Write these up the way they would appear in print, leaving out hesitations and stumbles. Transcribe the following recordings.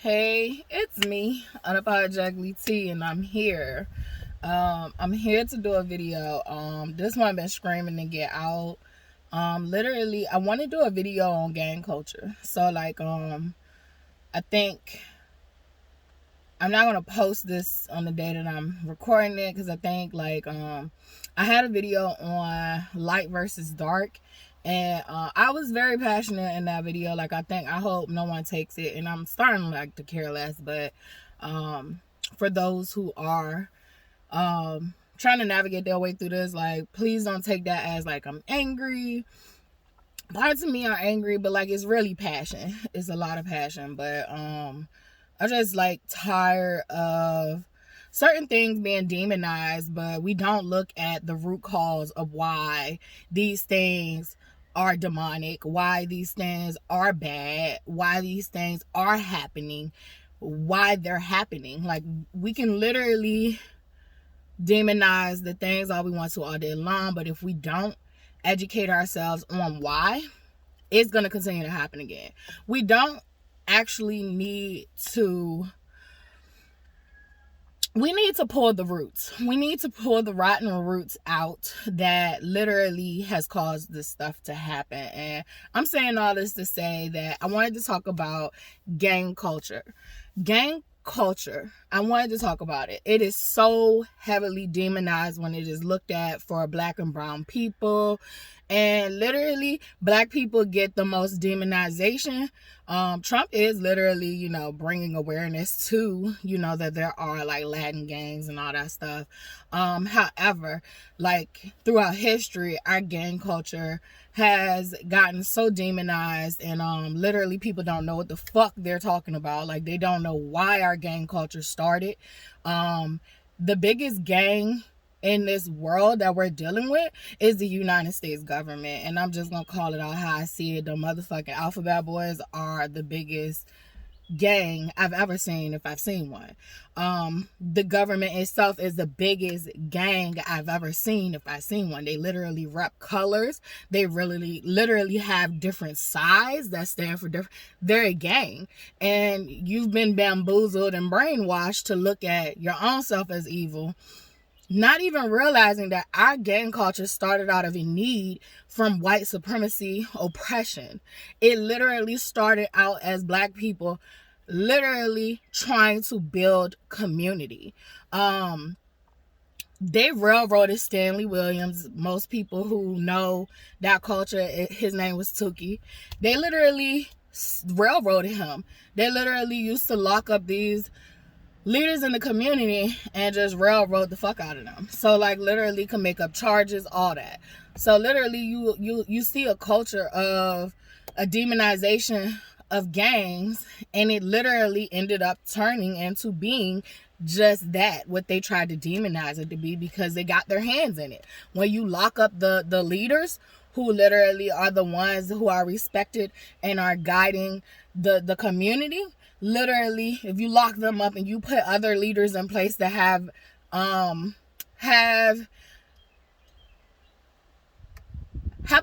Hey, it's me, Unapologetically T, and I'm here. I'm here to do a video. This one I've been screaming to get out. Literally, I want to do a video on gang culture. So, I think I'm not gonna post this on the day that I'm recording it because I think I had a video on light versus dark, and I was very passionate in that video. I hope no one takes it, and I'm starting to care less. But for those who are trying to navigate their way through this, please don't take that as I'm angry. Parts of me are angry, but it's really passion. It's a lot of passion, but I'm just tired of certain things being demonized, but we don't look at the root cause of why these things are demonic, why these things are bad, why these things are happening, why they're happening. We can literally demonize the things all we want to all day long, but if we don't educate ourselves on why, it's going to continue to happen again. We don't actually need to pull the roots. We need to pull the rotten roots out that literally has caused this stuff to happen. And I'm saying all this to say that I wanted to talk about gang culture. Gang culture, I wanted to talk about it. It is so heavily demonized when it is looked at for Black and brown people, and literally Black people get the most demonization. Trump is literally, bringing awareness to, that there are Latin gangs and all that stuff. However, throughout history, our gang culture has gotten so demonized, and literally people don't know what the fuck they're talking about. They don't know why our gang culture started. The biggest gang in this world that we're dealing with is the United States government, and I'm just gonna call it out how I see it. The motherfucking Alphabet Boys are the biggest gang I've ever seen, if I've seen one. The government itself is the biggest gang I've ever seen, if I've seen one. They literally rep colors. They literally have different sides that stand for different. They're a gang, and you've been bamboozled and brainwashed to look at your own self as evil, not even realizing that our gang culture started out of a need from white supremacy oppression. It literally started out as Black people literally trying to build community. They railroaded Stanley Williams. Most people who know that culture, his name was Tookie. They literally railroaded him. They literally used to lock up these leaders in the community and just railroad the fuck out of them. So literally can make up charges, all that. So literally you see a culture of a demonization of gangs, and it literally ended up turning into being just that, what they tried to demonize it to be, because they got their hands in it. When you lock up the leaders who literally are the ones who are respected and are guiding the community, literally, if you lock them up and you put other leaders in place that have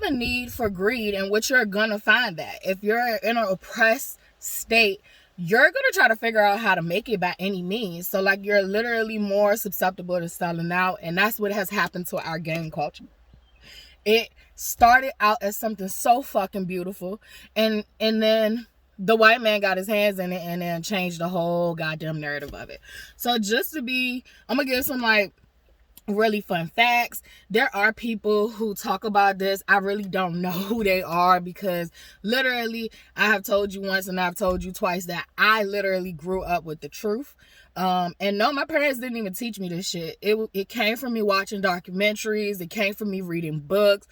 a need for greed, in which you're gonna find that if you're in an oppressed state, you're gonna try to figure out how to make it by any means. So you're literally more susceptible to selling out, and that's what has happened to our gang culture. It started out as something so fucking beautiful, and then the white man got his hands in it and then changed the whole goddamn narrative of it. So I'm gonna give some really fun facts. There are people who talk about this. I really don't know who they are, because literally I have told you once and I've told you twice that I literally grew up with the truth. And no, my parents didn't even teach me this shit. It came from me watching documentaries. It came from me reading books.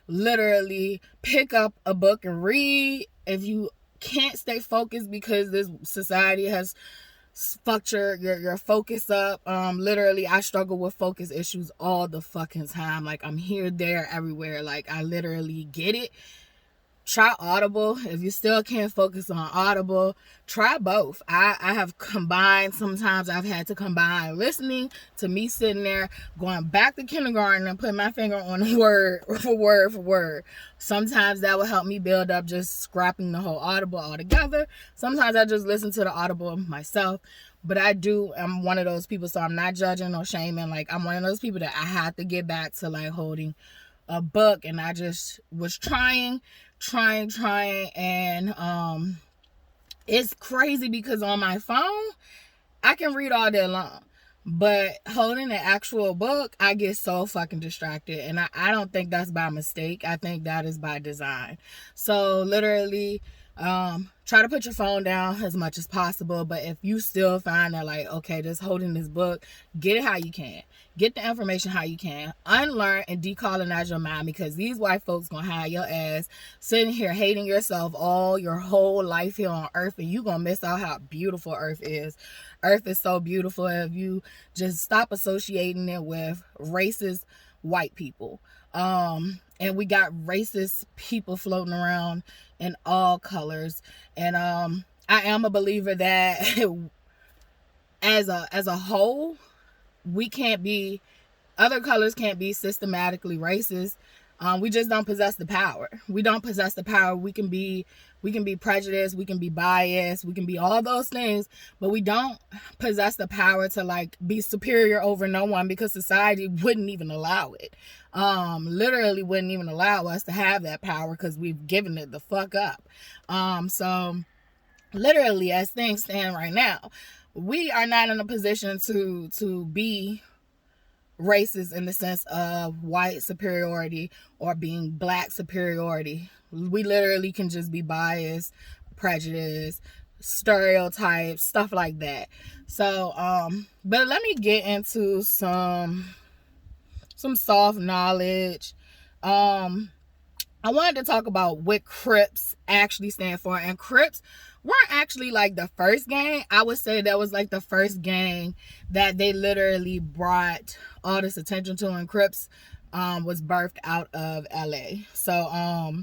Literally pick up a book and read. If you can't stay focused because this society has fucked your focus up. Literally, I struggle with focus issues all the fucking time. I'm here, there, everywhere. I literally get it. Try Audible. If you still can't focus on Audible, try both. I have combined. Sometimes I've had to combine listening to me sitting there going back to kindergarten and putting my finger on word for word for word. Sometimes that will help me build up just scrapping the whole Audible altogether. Sometimes I just listen to the Audible myself. But I'm one of those people, so I'm not judging or shaming. Like, I'm one of those people that I have to get back to like holding a book, and I just was trying, and it's crazy because on my phone I can read all day long, but holding an actual book, I get so fucking distracted, and I don't think that's by mistake. I think that is by design. So literally, try to put your phone down as much as possible. But if you still find that like, okay, just holding this book, get it how you can. Get the information how you can. Unlearn and decolonize your mind, because these white folks gonna have your ass sitting here hating yourself all your whole life here on earth, and you gonna miss out how beautiful earth is. Earth is so beautiful if you just stop associating it with racist white people. And we got racist people floating around in all colors. And I am a believer that as a whole, other colors can't be systematically racist. We just don't possess the power. We don't possess the power. We can be prejudiced, we can be biased, we can be all those things, but we don't possess the power to like be superior over no one, because society wouldn't even allow it. Literally wouldn't even allow us to have that power, because we've given it the fuck up. So literally, as things stand right now, we are not in a position to be racist in the sense of white superiority or being black superiority. We literally can just be biased, prejudiced, stereotypes, stuff like that. So but let me get into some soft knowledge. I wanted to talk about what Crips actually stand for. And Crips weren't actually like the first gang. I would say that was like the first gang that they literally brought all this attention to. And Crips was birthed out of LA. So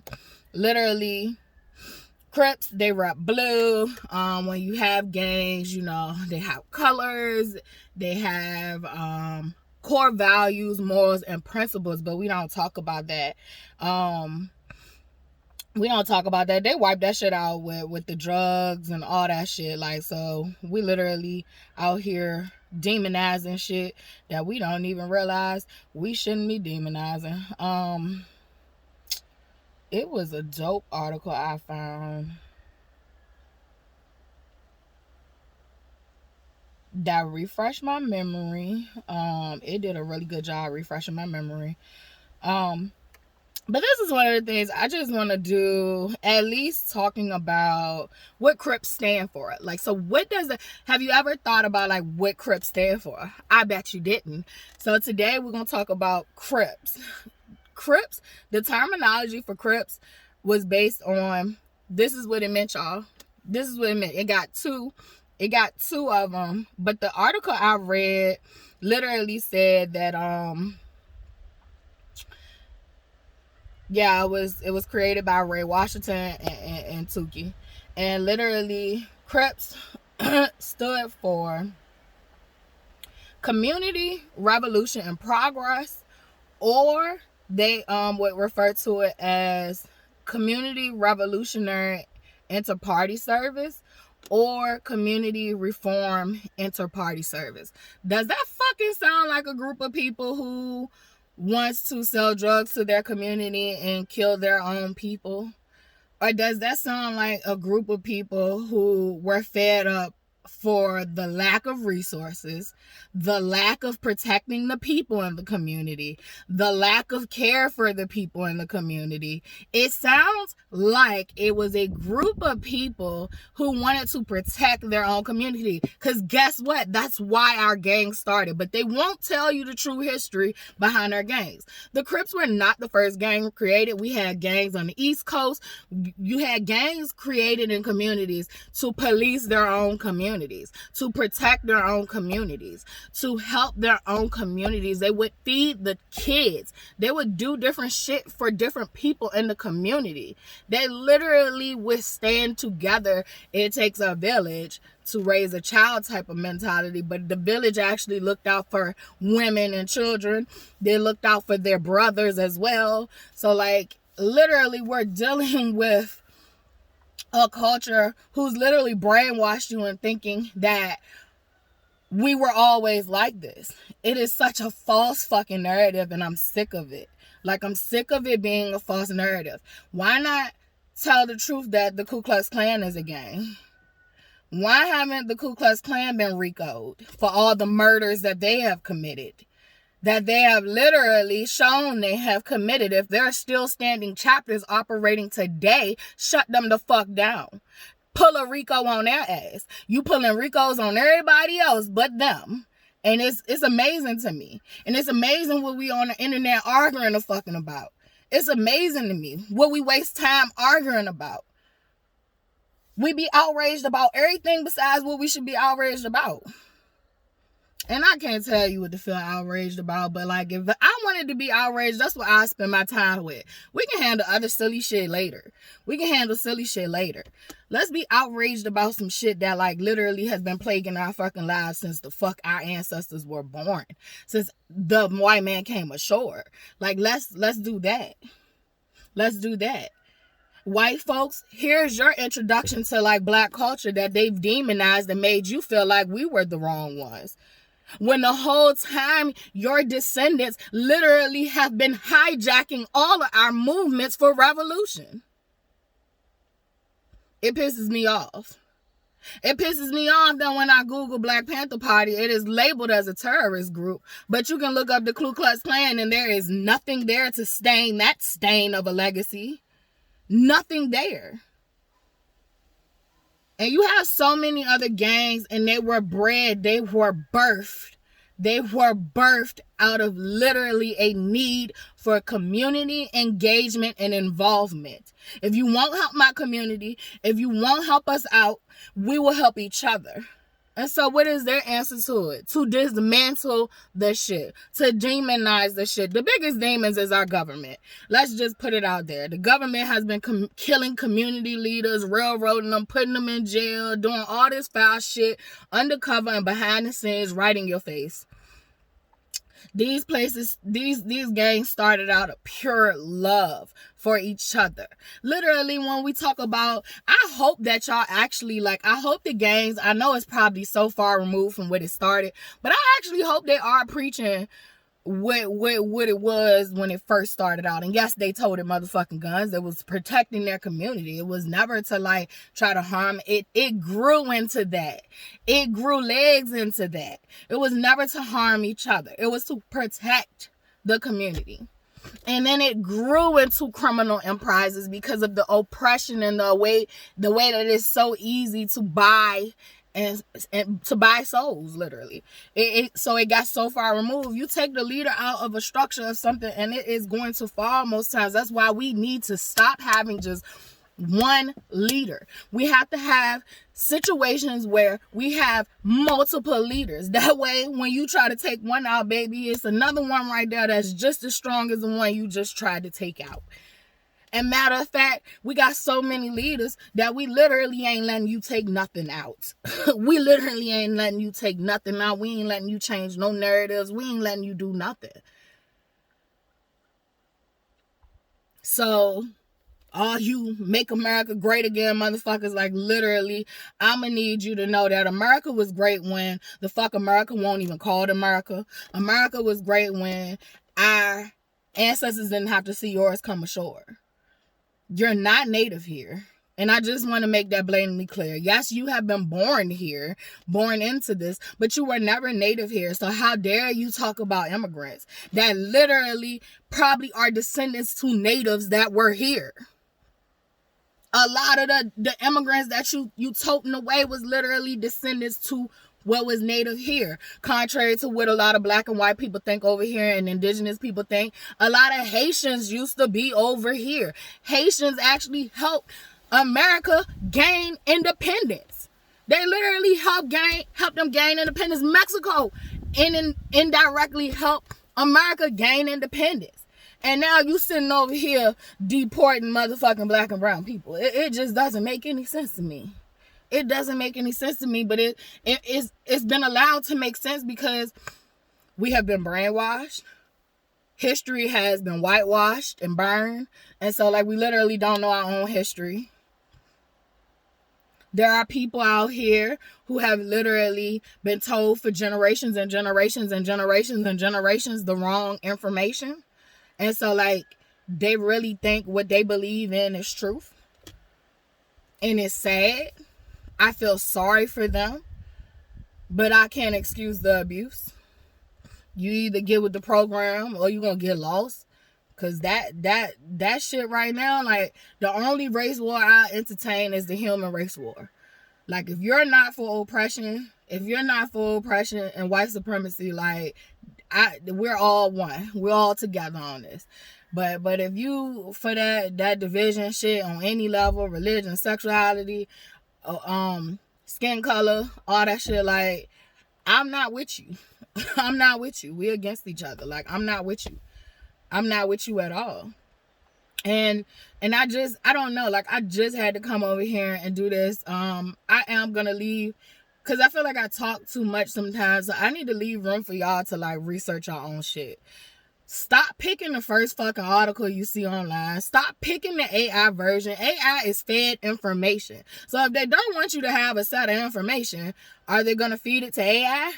literally, Crips, they rep blue. When you have gangs, you know, they have colors, they have core values, morals, and principles, but we don't talk about that. We don't talk about that. They wipe that shit out with the drugs and all that shit. Like, so we literally out here demonizing shit that we don't even realize we shouldn't be demonizing. It was a dope article I found that refreshed my memory. It did a really good job refreshing my memory. But this is one of the things I just want to do, at least talking about what Crips stand for. Like, so what does it, have you ever thought about like what Crips stand for? I bet you didn't. So today we're going to talk about Crips. Crips, the terminology for Crips was based on, this is what it meant, y'all. This is what it meant. It got two of them, but the article I read literally said that it was created by Ray Washington and Tukey. And literally, Crips stood for Community Revolution and Progress, or they would refer to it as Community Revolutionary Inter-Party Service, or Community Reform Inter-Party Service. Does that fucking sound like a group of people who wants to sell drugs to their community and kill their own people? Or does that sound like a group of people who were fed up for the lack of resources, the lack of protecting the people in the community, the lack of care for the people in the community? It sounds like it was a group of people who wanted to protect their own community. Because guess what? That's why our gangs started. But they won't tell you the true history behind our gangs. The Crips were not the first gang created. We had gangs on the East Coast. You had gangs created in communities to police their own community. communities, to protect their own communities, to help their own communities. They would feed the kids. They would do different shit for different people in the community. They literally would stand together. It takes a village to raise a child type of mentality, but the village actually looked out for women and children. They looked out for their brothers as well. So like literally we're dealing with a culture who's literally brainwashed you in thinking that we were always like this. It is such a false fucking narrative, and I'm sick of it. Like, I'm sick of it being a false narrative. Why not tell the truth that the Ku Klux Klan is a gang? Why haven't the Ku Klux Klan been RICO'd for all the murders that they have committed? That they have literally shown they have committed. If there are still standing chapters operating today, shut them the fuck down. Pull a RICO on their ass. You pulling RICOs on everybody else but them. And it's amazing to me. And it's amazing what we on the internet arguing the fucking about. It's amazing to me what we waste time arguing about. We be outraged about everything besides what we should be outraged about. And I can't tell you what to feel outraged about, but like if I wanted to be outraged, that's what I spend my time with. We can handle other silly shit later. Let's be outraged about some shit that like literally has been plaguing our fucking lives since the fuck our ancestors were born. Since the white man came ashore. Like let's do that. Let's do that. White folks, here's your introduction to like black culture that they've demonized and made you feel like we were the wrong ones. When the whole time your descendants literally have been hijacking all of our movements for revolution. It pisses me off. It pisses me off that when I Google Black Panther Party, it is labeled as a terrorist group. But you can look up the Ku Klux Klan and there is nothing there to stain that stain of a legacy. Nothing there. And you have so many other gangs, and they were bred, they were birthed out of literally a need for community engagement and involvement. If you won't help my community, if you won't help us out, we will help each other. And so what is their answer to it? To dismantle the shit. To demonize the shit. The biggest demons is our government. Let's just put it out there. The government has been killing community leaders, railroading them, putting them in jail, doing all this foul shit undercover and behind the scenes, right in your face. These places, these gangs started out of pure love for each other. Literally, when we talk about, I hope that y'all actually, like, I hope the gangs, I know it's probably so far removed from what it started, but I actually hope they are preaching what it was when it first started out. And yes, they told it motherfucking guns. It was protecting their community. It was never to like try to harm it. It grew into that. It grew legs into that. It was never to harm each other. It was to protect the community. And then it grew into criminal enterprises because of the oppression and the way that it's so easy to buy and to buy souls, literally. So it got so far removed. You take the leader out of a structure of something and it is going to fall most times. That's why we need to stop having just one leader. We have to have situations where we have multiple leaders. That way, when you try to take one out, baby, it's another one right there that's just as strong as the one you just tried to take out. And matter of fact, we got so many leaders that we literally ain't letting you take nothing out. We literally ain't letting you take nothing out. We ain't letting you change no narratives. We ain't letting you do nothing. So, all you make America great again motherfuckers, like literally, I'ma need you to know that America was great when the fuck America won't even call it America. America was great when our ancestors didn't have to see yours come ashore. You're not native here. And I just want to make that blatantly clear. Yes, you have been born here, born into this, but you were never native here. So how dare you talk about immigrants that literally probably are descendants to natives that were here? A lot of the immigrants that you toting away was literally descendants to what was native here. Contrary to what a lot of black and white people think over here and indigenous people think, a lot of Haitians used to be over here. Haitians actually helped America gain independence. They literally help them gain independence. Mexico indirectly helped America gain independence. And now you sitting over here deporting motherfucking black and brown people. It just doesn't make any sense to me. It doesn't make any sense to me, but it's been allowed to make sense because we have been brainwashed. History has been whitewashed and burned. And so, like, we literally don't know our own history. There are people out here who have literally been told for generations and generations and generations and generations the wrong information. And so, like, they really think what they believe in is truth. And it's sad. I feel sorry for them. But I can't excuse the abuse. You either get with the program or you're going to get lost. Because that shit right now, like, the only race war I entertain is the human race war. Like, if you're not for oppression and white supremacy, like, we're all one. We're all together on this. But if you for that division shit on any level, religion, sexuality, skin color, all that shit, like, I'm not with you. I'm not with you. We're against each other. Like, I'm not with you. I'm not with you at all. And I don't know. Like, I just had to come over here and do this. I am going to leave because I feel like I talk too much sometimes. So I need to leave room for y'all to, like, research your own shit. Stop picking the first fucking article you see online. Stop picking the AI version. AI is fed information. So if they don't want you to have a set of information, are they going to feed it to AI?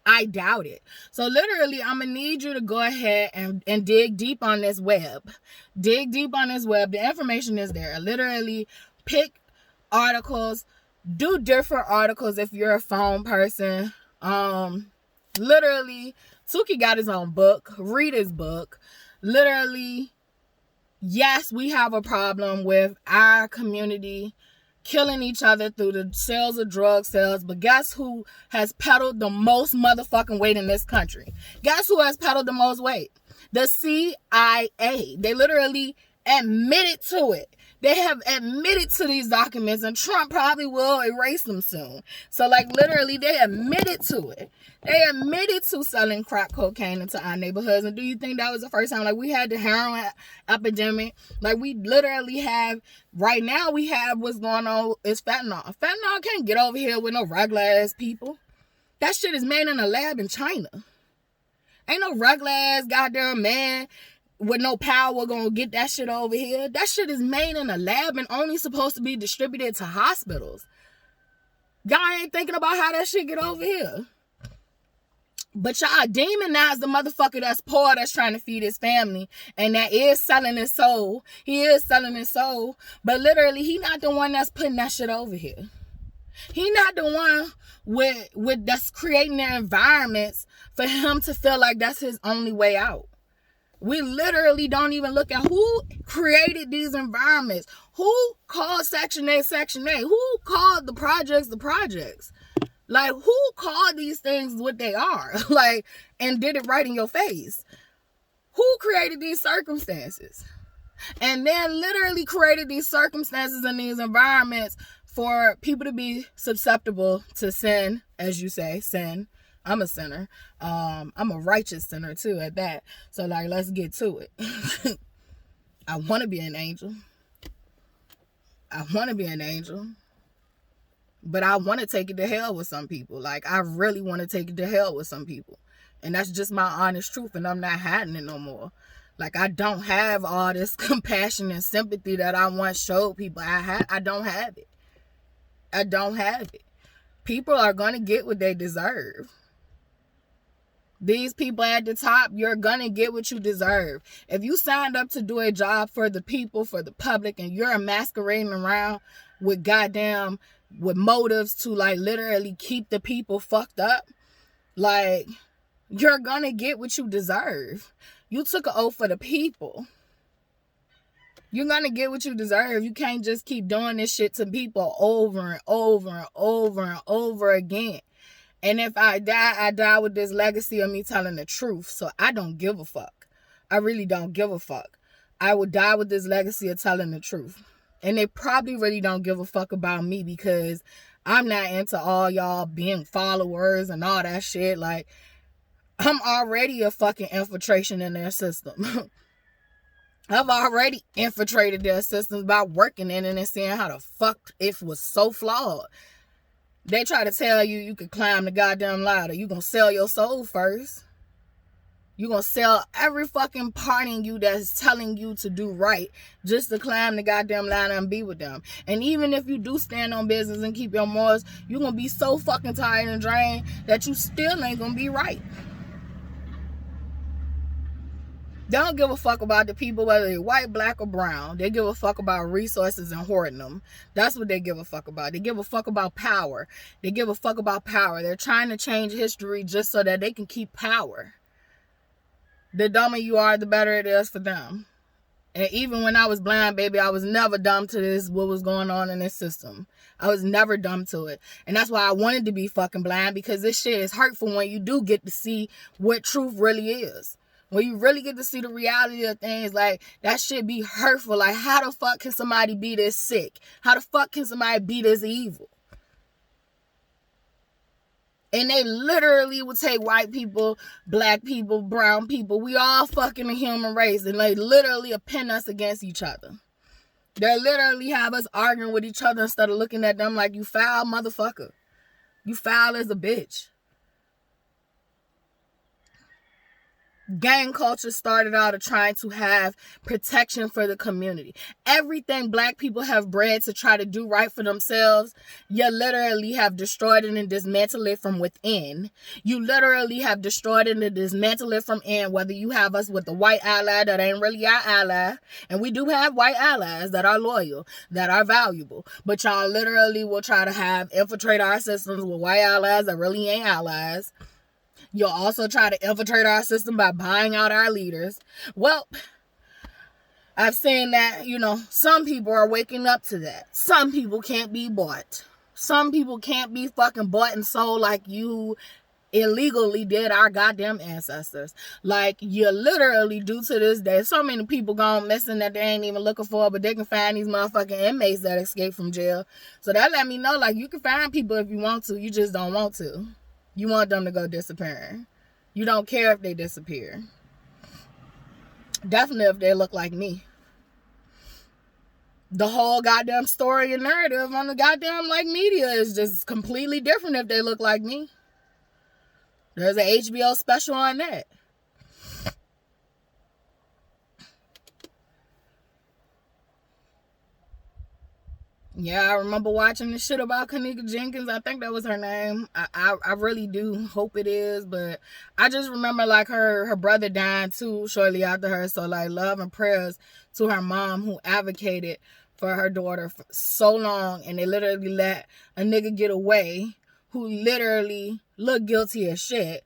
I doubt it. So literally, I'm going to need you to go ahead and dig deep on this web. Dig deep on this web. The information is there. Literally, pick articles. Do different articles if you're a phone person. Literally, Suki got his own book. Read his book. Literally, yes, we have a problem with our community killing each other through the sales of drug sales, but guess who has peddled the most motherfucking weight in this country? Guess who has peddled the most weight? The CIA. They literally admitted to it. They have admitted to these documents, and Trump probably will erase them soon. So, like, literally, they admitted to it. They admitted to selling crack cocaine into our neighborhoods. And do you think that was the first time? Like, we had the heroin epidemic. Like, we literally have, right now, we have what's going on is fentanyl. Fentanyl can't get over here with no regular ass people. That shit is made in a lab in China. Ain't no regular ass goddamn man with no power gonna get that shit over here. That shit is made in a lab and only supposed to be distributed to hospitals. Y'all ain't thinking about how that shit get over here. But y'all demonize the motherfucker that's poor, that's trying to feed his family, and that is selling his soul. He is selling his soul. But literally, he not the one that's putting that shit over here. He not the one with that's creating the environments for him to feel like that's his only way out. We literally don't even look at who created these environments. Who called Section 8 Section 8? Who called the projects the projects? Like, who called these things what they are? Like, and did it right in your face? Who created these circumstances? And then literally created these circumstances and these environments for people to be susceptible to sin, as you say, sin. I'm a sinner. I'm a righteous sinner too at that. So, like, let's get to it. I want to be an angel. I want to be an angel. But I want to take it to hell with some people. Like, I really want to take it to hell with some people. And that's just my honest truth. And I'm not hiding it no more. Like, I don't have all this compassion and sympathy that I once showed people. I don't have it. I don't have it. People are going to get what they deserve. These people at the top, you're going to get what you deserve. If you signed up to do a job for the people, for the public, and you're masquerading around with motives to, like, literally keep the people fucked up, like, you're going to get what you deserve. You took an oath for the people. You're going to get what you deserve. You can't just keep doing this shit to people over and over and over and over again. And if I die with this legacy of me telling the truth. So I don't give a fuck. I really don't give a fuck. I would die with this legacy of telling the truth. And they probably really don't give a fuck about me because I'm not into all y'all being followers and all that shit. Like, I'm already a fucking infiltration in their system. I've already infiltrated their systems by working in it and seeing how the fuck it was so flawed. They try to tell you you can climb the goddamn ladder. You gonna sell your soul first. You gonna sell every fucking part in you that's telling you to do right just to climb the goddamn ladder and be with them. And even if you do stand on business and keep your morals, you gonna be so fucking tired and drained that you still ain't gonna be right. They don't give a fuck about the people, whether they're white, black, or brown. They give a fuck about resources and hoarding them. That's what they give a fuck about. They give a fuck about power. They give a fuck about power. They're trying to change history just so that they can keep power. The dumber you are, the better it is for them. And even when I was blind, baby, I was never dumb to this, what was going on in this system. I was never dumb to it. And that's why I wanted to be fucking blind, because this shit is hurtful when you do get to see what truth really is. When you really get to see the reality of things, like, that shit be hurtful. Like, how the fuck can somebody be this sick? How the fuck can somebody be this evil? And they literally would take white people, black people, brown people. We all fucking the human race. And they literally pin us against each other. They literally have us arguing with each other instead of looking at them like, you foul motherfucker. You foul as a bitch. Gang culture started out of trying to have protection for the community. Everything black people have bred to try to do right for themselves, you literally have destroyed it and dismantled it from within. You literally have destroyed it and dismantled it from in, whether you have us with the white ally that ain't really our ally. And we do have white allies that are loyal, that are valuable. But y'all literally will try to infiltrate our systems with white allies that really ain't allies. You'll also try to infiltrate our system by buying out our leaders. Well, I've seen that, some people are waking up to that. Some people can't be bought. Some people can't be fucking bought and sold like you illegally did our goddamn ancestors. Like, you literally do to this day. So many people gone missing that they ain't even looking for, but they can find these motherfucking inmates that escaped from jail. So that let me know, like, you can find people if you want to. You just don't want to. You want them to go disappearing. You don't care if they disappear. Definitely if they look like me. The whole goddamn story and narrative on the goddamn media is just completely different if they look like me. There's an HBO special on that. Yeah, I remember watching the shit about Kanika Jenkins. I think that was her name. I really do hope it is, but I just remember her brother dying too shortly after her. So love and prayers to her mom, who advocated for her daughter for so long, and they literally let a nigga get away who literally looked guilty as shit,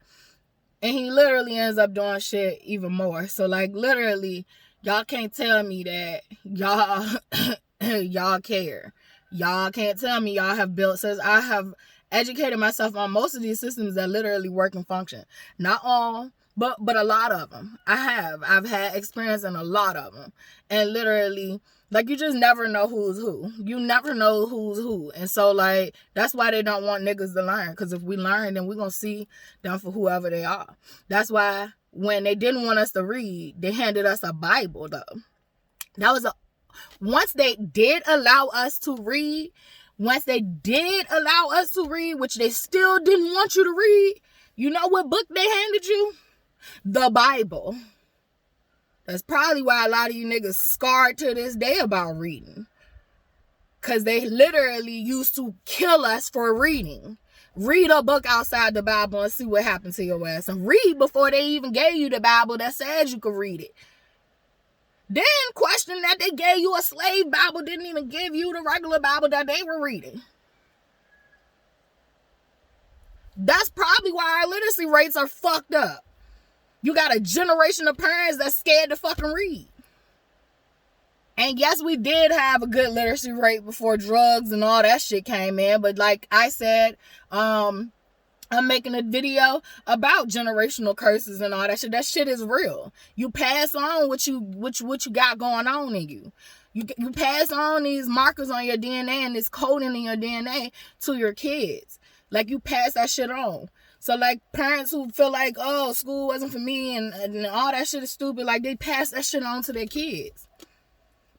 and he literally ends up doing shit even more. So literally, y'all can't tell me that y'all care. Y'all can't tell me y'all have built, since I have educated myself on most of these systems that literally work and function. Not all, but a lot of them. I've had experience in a lot of them. And literally, you just never know who's who. You never know who's who. And so, that's why they don't want niggas to learn. Because if we learn, then we're going to see them for whoever they are. That's why when they didn't want us to read, they handed us a Bible, though. That was once they did allow us to read, which they still didn't want you to read, you know what book they handed you? The Bible. That's probably why a lot of you niggas scarred to this day about reading. Because they literally used to kill us for reading. Read a book outside the Bible and see what happened to your ass. And read before they even gave you the Bible that says you could read it. Then question that they gave you a slave Bible, didn't even give you the regular Bible that they were reading. That's probably why our literacy rates are fucked up. You got a generation of parents that's scared to fucking read. And yes, we did have a good literacy rate before drugs and all that shit came in. But like I said, I'm making a video about generational curses and all that shit. That shit is real. You pass on what you got going on in you. You pass on these markers on your DNA and this coding in your DNA to your kids. Like, you pass that shit on. So, like, parents who feel like, oh, school wasn't for me and all that shit is stupid, like, they pass that shit on to their kids.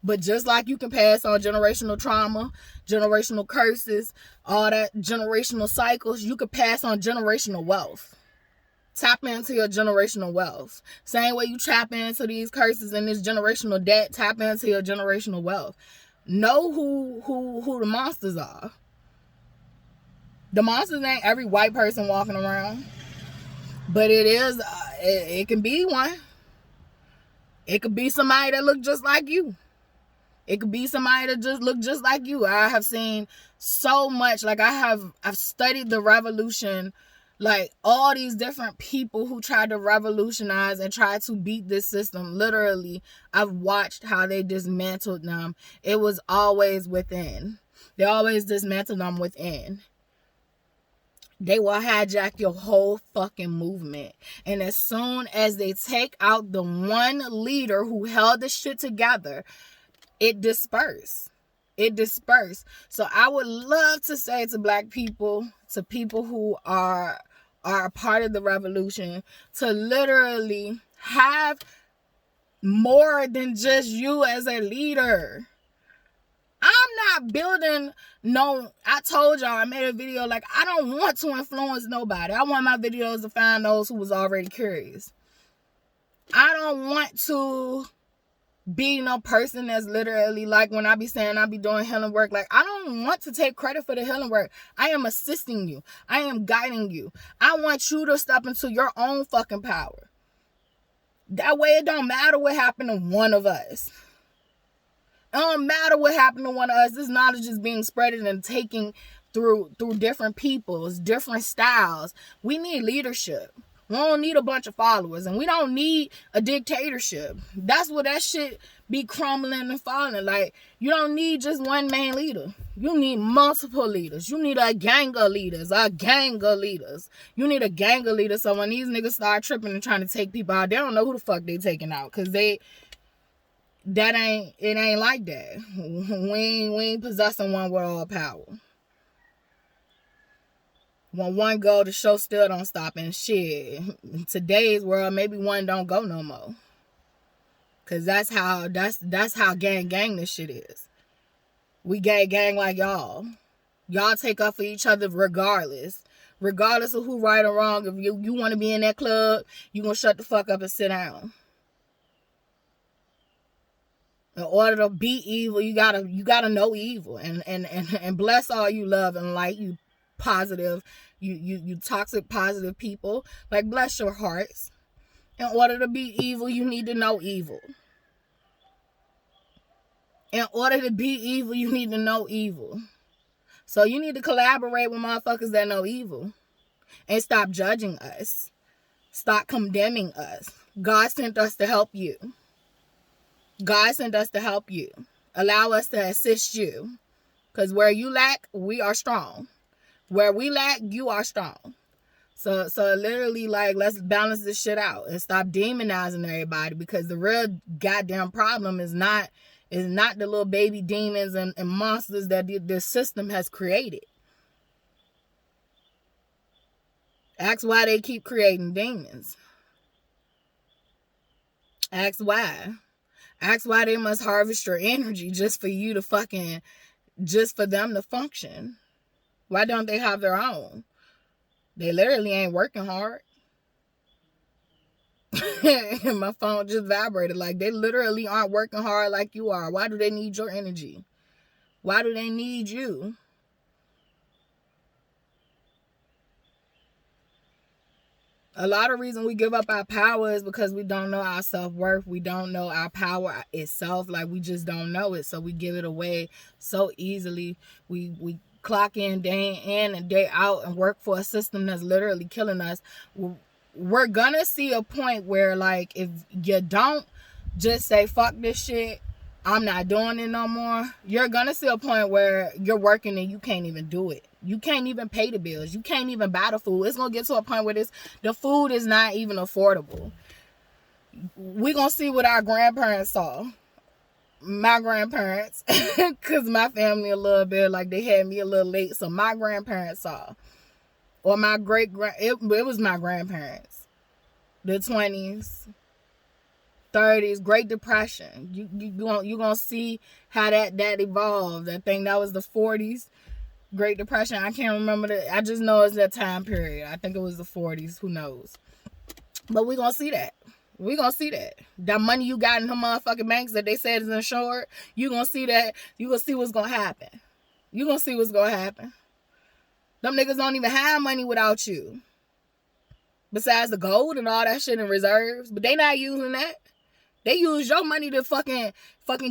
But just like you can pass on generational trauma, generational curses, all that generational cycles, you could pass on generational wealth. Tap into your generational wealth. Same way you tap into these curses and this generational debt, tap into your generational wealth. Know who the monsters are. The monsters ain't every white person walking around, but it is. It can be one. It could be somebody that look just like you. It could be somebody that just look just like you. I have seen so much. Like, I've studied the revolution. Like, all these different people who tried to revolutionize and try to beat this system, literally, I've watched how they dismantled them. It was always within. They always dismantled them within. They will hijack your whole fucking movement. And as soon as they take out the one leader who held this shit together, it dispersed. It dispersed. So I would love to say to black people, to people who are a part of the revolution, to literally have more than just you as a leader. I'm not building I told y'all, I made a video, like, I don't want to influence nobody. I want my videos to find those who was already curious. I don't want to be no person that's literally, like, when I be saying I be doing healing work, like, I don't want to take credit for the healing work. I am assisting you. I am guiding you. I want you to step into your own fucking power. That way it don't matter what happened to one of us. It don't matter what happened to one of us. This knowledge is being spread and taken through different peoples, different styles. We need leadership. We don't need a bunch of followers, and we don't need a dictatorship. That's what that shit be crumbling and falling. Like, you don't need just one main leader. You need multiple leaders. You need a gang of leaders. You need a gang of leaders. So when these niggas start tripping and trying to take people out, they don't know who the fuck they taking out, because it ain't like that. We ain't possessing one with all power. When one go, the show still don't stop. And shit, in today's world, maybe one don't go no more. Cause that's how gang this shit is. We gang like y'all. Y'all take up for each other regardless of who right or wrong. If you want to be in that club, you gonna shut the fuck up and sit down. In order to be evil, you gotta know evil, and bless all you love and light, you positive, you toxic positive people. Like, bless your hearts. In order to be evil, you need to know evil. In order to be evil, you need to know evil. So you need to collaborate with motherfuckers that know evil, and stop judging us. Stop condemning us. God sent us to help you. God sent us to help you. Allow us to assist you. Because where you lack, we are strong. Where we lack, you are strong. So literally, like, let's balance this shit out and stop demonizing everybody, because the real goddamn problem is not the little baby demons and monsters that this system has created. Ask why they keep creating demons. Ask why. Ask why they must harvest your energy just for them to function. Why don't they have their own? They literally ain't working hard. My phone just vibrated. Like, they literally aren't working hard like you are. Why do they need your energy? Why do they need you? A lot of reason we give up our power is because we don't know our self-worth. We don't know our power itself. Like, we just don't know it. So we give it away so easily. We clock in day in and day out and work for a system that's literally killing us. We're gonna see a point where, like, if you don't just say, fuck this shit, I'm not doing it no more, you're gonna see a point where you're working and you can't even do it. You can't even pay the bills. You can't even buy the food. It's gonna get to a point where the food is not even affordable. We're gonna see what our grandparents saw. my grandparents, because my family a little bit, like, they had me a little late, so my grandparents saw, or my it was my grandparents, the 20s, 30s, Great Depression. You gonna see how that evolved. I think that was the 40s, Great Depression. I can't remember I just know it's that time period. I think it was the 40s. Who knows? But we gonna see that. We gonna see that. That money you got in the motherfucking banks that they said is insured, you gonna see that. You gonna see what's gonna happen. You gonna see what's gonna happen. Them niggas don't even have money without you. Besides the gold and all that shit in reserves. But they not using that. They use your money to fucking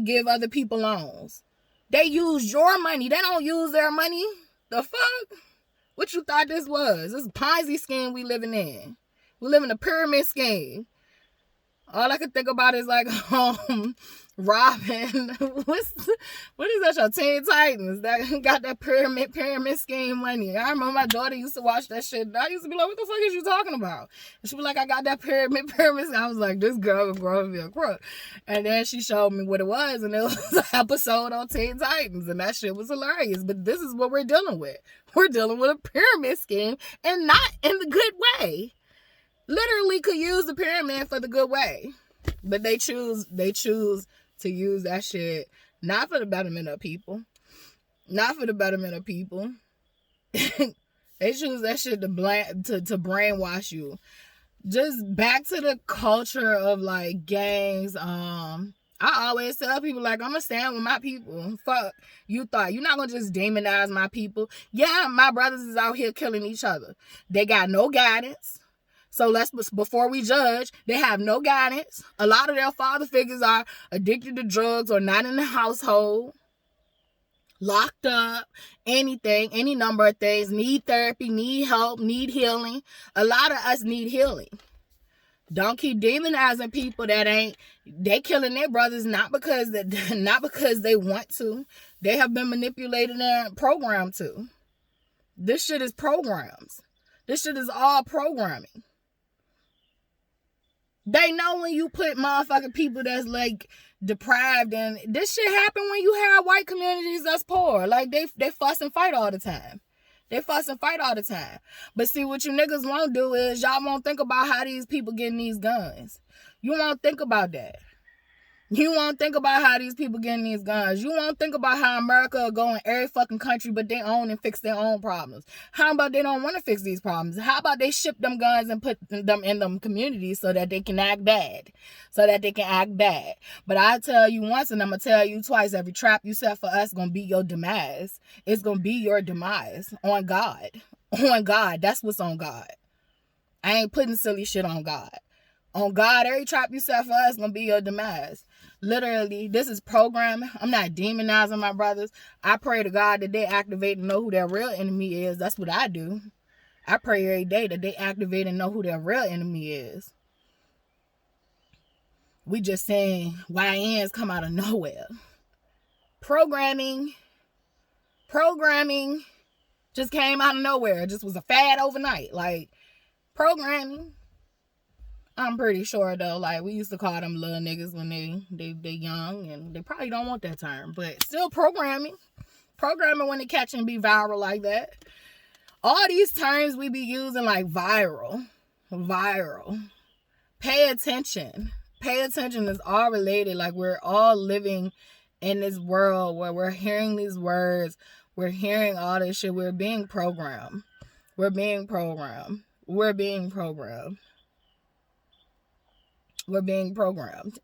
give other people loans. They use your money. They don't use their money. The fuck? What you thought this was? This is a Ponzi scheme we living in. We live in a pyramid scheme. All I can think about is like Robin. What is that show? Teen Titans. That got that pyramid scheme money. I remember my daughter used to watch that shit. I used to be like, what the fuck is you talking about? And she'd be like, I got that pyramid. I was like, this girl will grow up and be a crook. And then she showed me what it was, and it was an episode on Teen Titans, and that shit was hilarious. But this is what we're dealing with. We're dealing with a pyramid scheme, and not in the good way. Literally could use the pyramid for the good way, but they choose to use that shit not for the betterment of people, not for the betterment of people. They choose that shit to brainwash you. Just back to the culture of like gangs. I always tell people, like, I'm gonna stand with my people. Fuck you thought. You're not gonna just demonize my people. Yeah, my brothers is out here killing each other. They got no guidance. So before we judge, they have no guidance. A lot of their father figures are addicted to drugs or not in the household, locked up, anything, any number of things, need therapy, need help, need healing. A lot of us need healing. Don't keep demonizing people they killing their brothers not because they want to. They have been manipulated and programmed to. This shit is programs. This shit is all programming. They know when you put motherfucking people that's like deprived, and this shit happen when you have white communities that's poor. Like they fuss and fight all the time. But see, what you niggas won't do is y'all won't think about how these people getting these guns. You won't think about that. You won't think about how these people getting these guns. You won't think about how America will go in every fucking country but they own and fix their own problems. How about they don't want to fix these problems? How about they ship them guns and put them in them communities so that they can act bad? But I tell you once and I'm going to tell you twice, every trap you set for us going to be your demise. It's going to be your demise on God. On God. That's what's on God. I ain't putting silly shit on God. On God, every trap you set for us is going to be your demise. Literally, this is programming. I'm not demonizing my brothers. I pray to God that they activate and know who their real enemy is. That's what I do. I pray every day that they activate and know who their real enemy is. We just saying YNs come out of nowhere. Programming just came out of nowhere. It just was a fad overnight. Like, programming. I'm pretty sure though, like we used to call them little niggas when they young, and they probably don't want that term, but still programming when they catch and be viral like that. All these terms we be using like viral. Pay attention is all related. Like we're all living in this world where we're hearing these words, we're hearing all this shit. We're being programmed.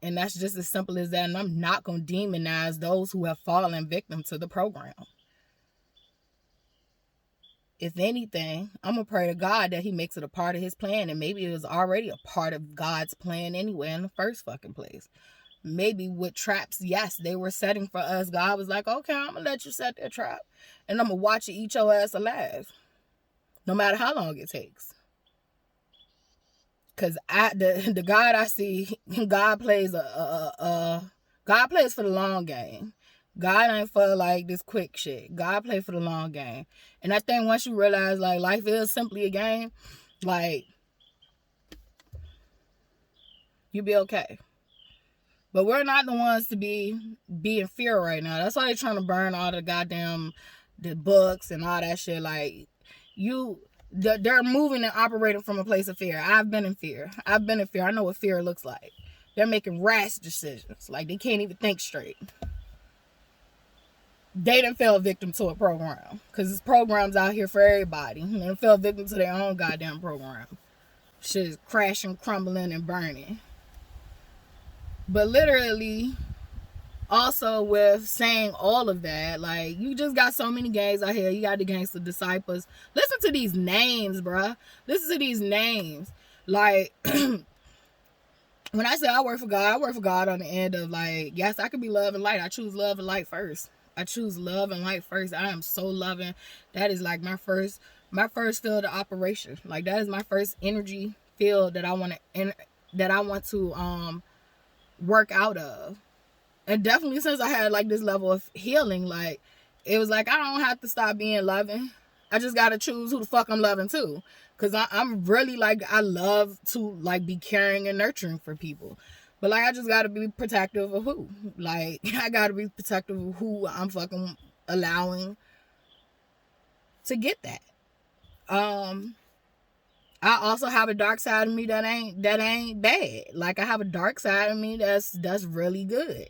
And that's just as simple as that. And I'm not going to demonize those who have fallen victim to the program. If anything, I'm going to pray to God that he makes it a part of his plan. And maybe it was already a part of God's plan anyway in the first fucking place. Maybe with traps, yes, they were setting for us. God was like, okay, I'm going to let you set that trap. And I'm going to watch you eat your ass alive. No matter how long it takes. Because the God I see, God plays God plays for the long game. God ain't for like this quick shit. God plays for the long game. And I think once you realize like life is simply a game, like you be okay. But we're not the ones to be in fear right now. That's why they're trying to burn all the books and all that shit. Like, they're moving and operating from a place of fear. I've been in fear. I know what fear looks like. They're making rash decisions. Like, they can't even think straight. They done fell victim to a program. Because this program's out here for everybody. They done fell victim to their own goddamn program. Shit is crashing, crumbling, and burning. But literally, also with saying all of that, like, you just got so many gangs out here. You got the Gangster Disciples. Listen to these names, bruh. Listen to these names. Like, when I say I work for God on the end of, like, yes, I could be love and light. I choose love and light first. I am so loving. That is like my first field of operation. Like, that is my first energy field that I want to work out of. And definitely since I had like this level of healing, like, it was like, I don't have to stop being loving. I just gotta choose who the fuck I'm loving too. Cause I'm really like, I love to like be caring and nurturing for people. But like, I just gotta be protective of who. Like, I gotta be protective of who I'm fucking allowing to get that. I also have a dark side of me that ain't bad. Like, I have a dark side of me that's really good.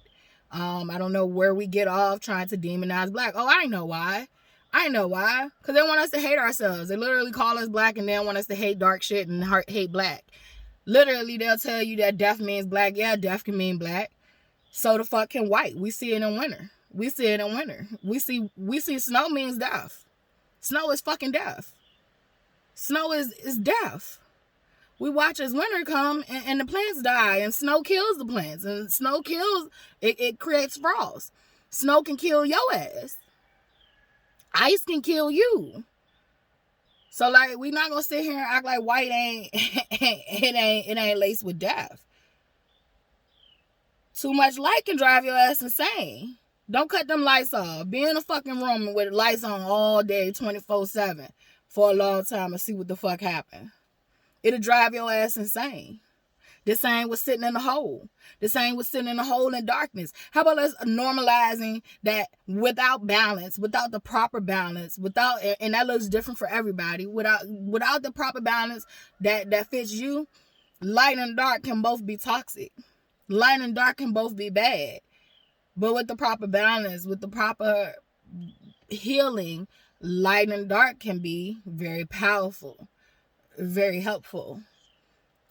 I don't know where we get off trying to demonize black. Oh, I know why. Because they want us to hate ourselves. They literally call us black and then want us to hate dark shit and hate black. Literally, they'll tell you that death means black. Yeah, death can mean black. So the fuck can white. We see it in winter. We see snow means death. Snow is fucking death. Snow is death. We watch as winter come and the plants die, and snow kills the plants, and snow kills, it creates frost. Snow can kill your ass. Ice can kill you. So like, we not gonna sit here and act like white ain't laced with death. Too much light can drive your ass insane. Don't cut them lights off. Be in a fucking room with lights on all day, 24/7 for a long time and see what the fuck happened. It'll drive your ass insane. The same with sitting in the hole. The same with sitting in the hole in darkness. How about us normalizing that without balance, without the proper balance, and that looks different for everybody, without the proper balance that fits you, light and dark can both be toxic. Light and dark can both be bad. But with the proper balance, with the proper healing, light and dark can be very powerful, very helpful.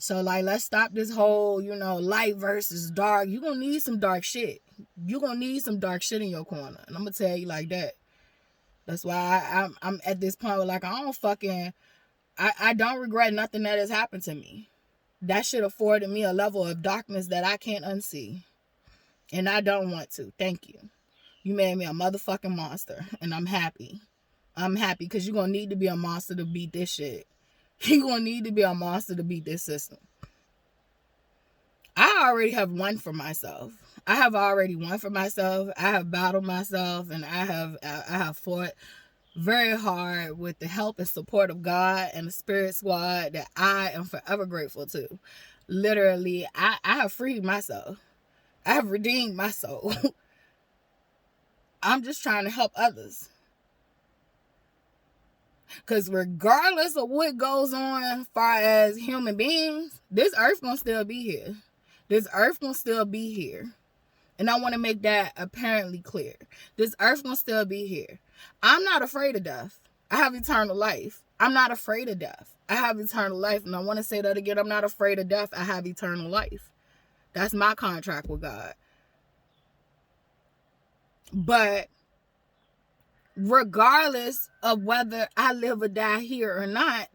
So like, let's stop this whole, light versus dark. You're going to need some dark shit. You're going to need some dark shit in your corner. And I'm going to tell you like that. That's why I'm at this point where, like, I don't regret nothing that has happened to me. That shit afforded me a level of darkness that I can't unsee. And I don't want to. Thank you. You made me a motherfucking monster. And I'm happy. I'm happy because you're going to need to be a monster to beat this shit. You're going to need to be a monster to beat this system. I already have won for myself. I have battled myself, and I have fought very hard with the help and support of God and the Spirit Squad that I am forever grateful to. Literally, I have freed myself. I have redeemed my soul. I'm just trying to help others. Because regardless of what goes on as far as human beings, this earth gonna still be here. And I want to make that apparently clear. This earth gonna still be here. I'm not afraid of death. I have eternal life. I'm not afraid of death. I have eternal life. And I want to say that again. I'm not afraid of death. I have eternal life. That's my contract with God. But regardless of whether I live or die here or not,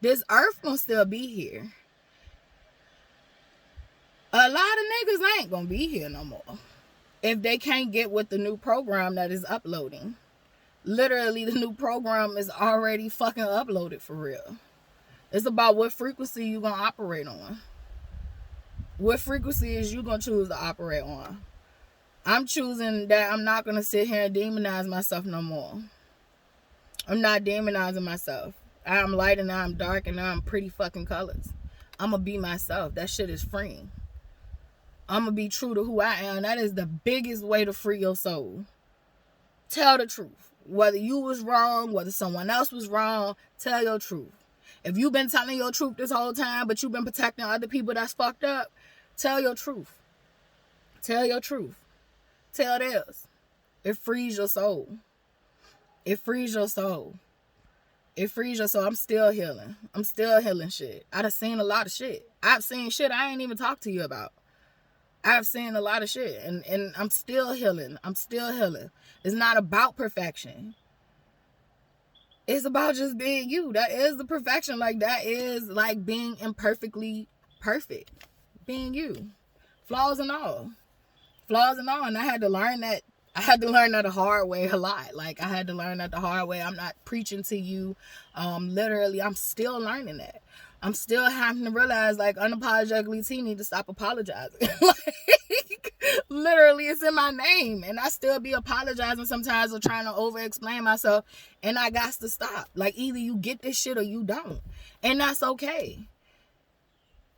this earth gonna still be here. A lot of niggas ain't gonna be here no more if they can't get with the new program that is uploading. Literally, the new program is already fucking uploaded for real. It's about what frequency you gonna operate on. What frequency is you gonna choose to operate on? I'm choosing that I'm not going to sit here and demonize myself no more. I'm not demonizing myself. I'm light and I'm dark and I'm pretty fucking colors. I'm going to be myself. That shit is freeing. I'm going to be true to who I am. That is the biggest way to free your soul. Tell the truth. Whether you was wrong, whether someone else was wrong, tell your truth. If you've been telling your truth this whole time, but you've been protecting other people that's fucked up, tell your truth. Tell your truth. Tell theirs. It frees your soul. It frees your soul. It frees your soul. I'm still healing. I'm still healing shit. I done seen a lot of shit. I've seen shit I ain't even talked to you about. I've seen a lot of shit. And I'm still healing. I'm still healing. It's not about perfection. It's about just being you. That is the perfection. Like, that is like being imperfectly perfect. Being you. Flaws and all. Flaws and all. And I had to learn that. I had to learn that the hard way a lot. Like, I had to learn that the hard way. I'm not preaching to you. Literally, I'm still learning that. I'm still having to realize, like, unapologetically, T need to stop apologizing. Like, literally, it's in my name. And I still be apologizing sometimes or trying to over-explain myself. And I got to stop. Like, either you get this shit or you don't. And that's okay.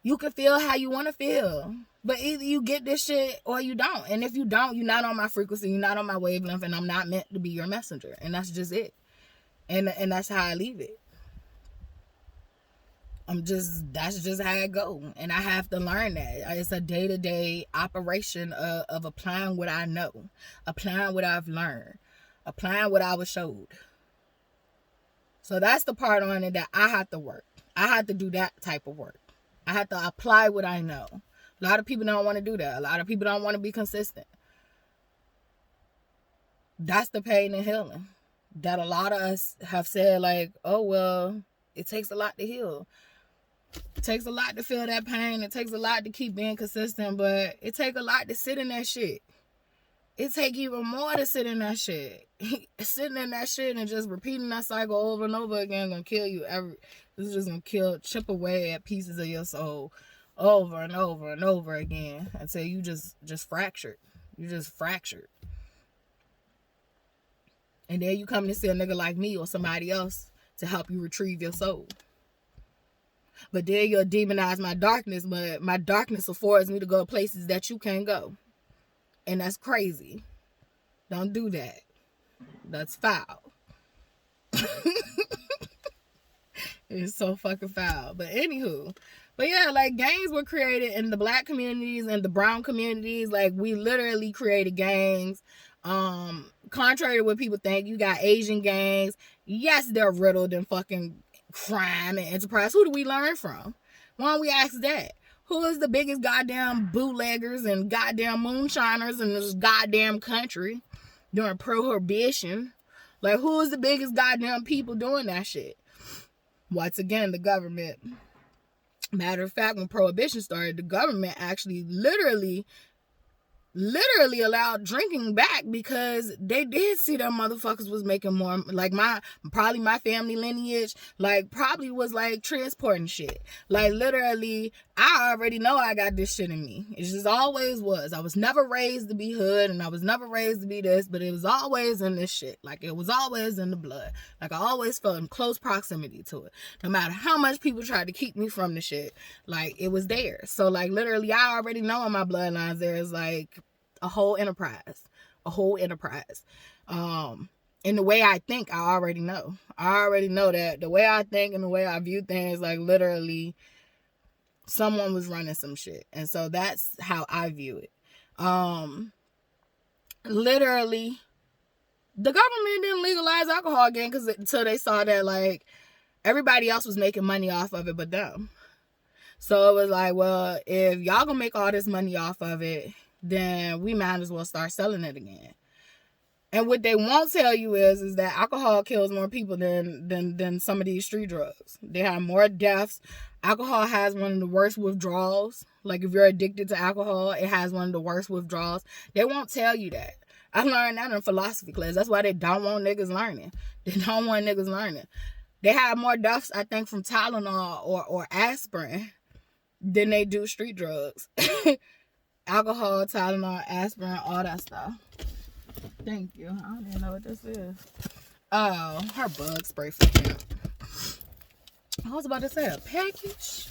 You can feel how you want to feel. But either you get this shit or you don't. And if you don't, you're not on my frequency. You're not on my wavelength. And I'm not meant to be your messenger. And that's just it. And that's how I leave it. That's just how it go. And I have to learn that. It's a day-to-day operation of applying what I know. Applying what I've learned. Applying what I was showed. So that's the part on it that I have to work. I have to do that type of work. I have to apply what I know. A lot of people don't want to do that. A lot of people don't want to be consistent. That's the pain and healing. That a lot of us have said, like, oh, well, it takes a lot to heal. It takes a lot to feel that pain. It takes a lot to keep being consistent. But it takes a lot to sit in that shit. It takes even more to sit in that shit. Sitting in that shit and just repeating that cycle over and over again gonna kill you. This is just gonna chip away at pieces of your soul. Over and over and over again until you just fractured. You just fractured. And then you come to see a nigga like me or somebody else to help you retrieve your soul. But then you'll demonize my darkness, but my darkness affords me to go places that you can't go. And that's crazy. Don't do that. That's foul. It's so fucking foul. But anywho. But yeah, like, gangs were created in the black communities and the brown communities. Like, we literally created gangs. Contrary to what people think, you got Asian gangs. Yes, they're riddled in fucking crime and enterprise. Who do we learn from? Why don't we ask that? Who is the biggest goddamn bootleggers and goddamn moonshiners in this goddamn country during prohibition? Like, who is the biggest goddamn people doing that shit? Once again, the government. Matter of fact, when prohibition started, the government actually literally allowed drinking back because they did see that motherfuckers was making more. Like, my family lineage, like, probably was like transporting shit. Like, literally, I already know I got this shit in me. It just always was. I was never raised to be hood and I was never raised to be this, but it was always in this shit. Like, it was always in the blood. Like, I always felt in close proximity to it. No matter how much people tried to keep me from the shit, like, it was there. So, like, literally, I already know in my bloodlines there is like a whole enterprise. In the way I think, I already know. I already know that the way I think and the way I view things, like, literally, someone was running some shit. And so that's how I view it. Literally, the government didn't legalize alcohol again until they saw that, like, everybody else was making money off of it but them. So it was like, well, if y'all gonna make all this money off of it, then we might as well start selling it again. And what they won't tell you is that alcohol kills more people than some of these street drugs. They have more deaths. Alcohol has one of the worst withdrawals. Like, if you're addicted to alcohol, it has one of the worst withdrawals. They won't tell you that. I learned that in philosophy class. That's why they don't want niggas learning. They don't want niggas learning. They have more deaths, I think, from Tylenol or aspirin than they do street drugs. Alcohol, Tylenol, aspirin, all that stuff. Thank you. I don't even know what this is. Oh, her bug spray for him. I was about to say a package.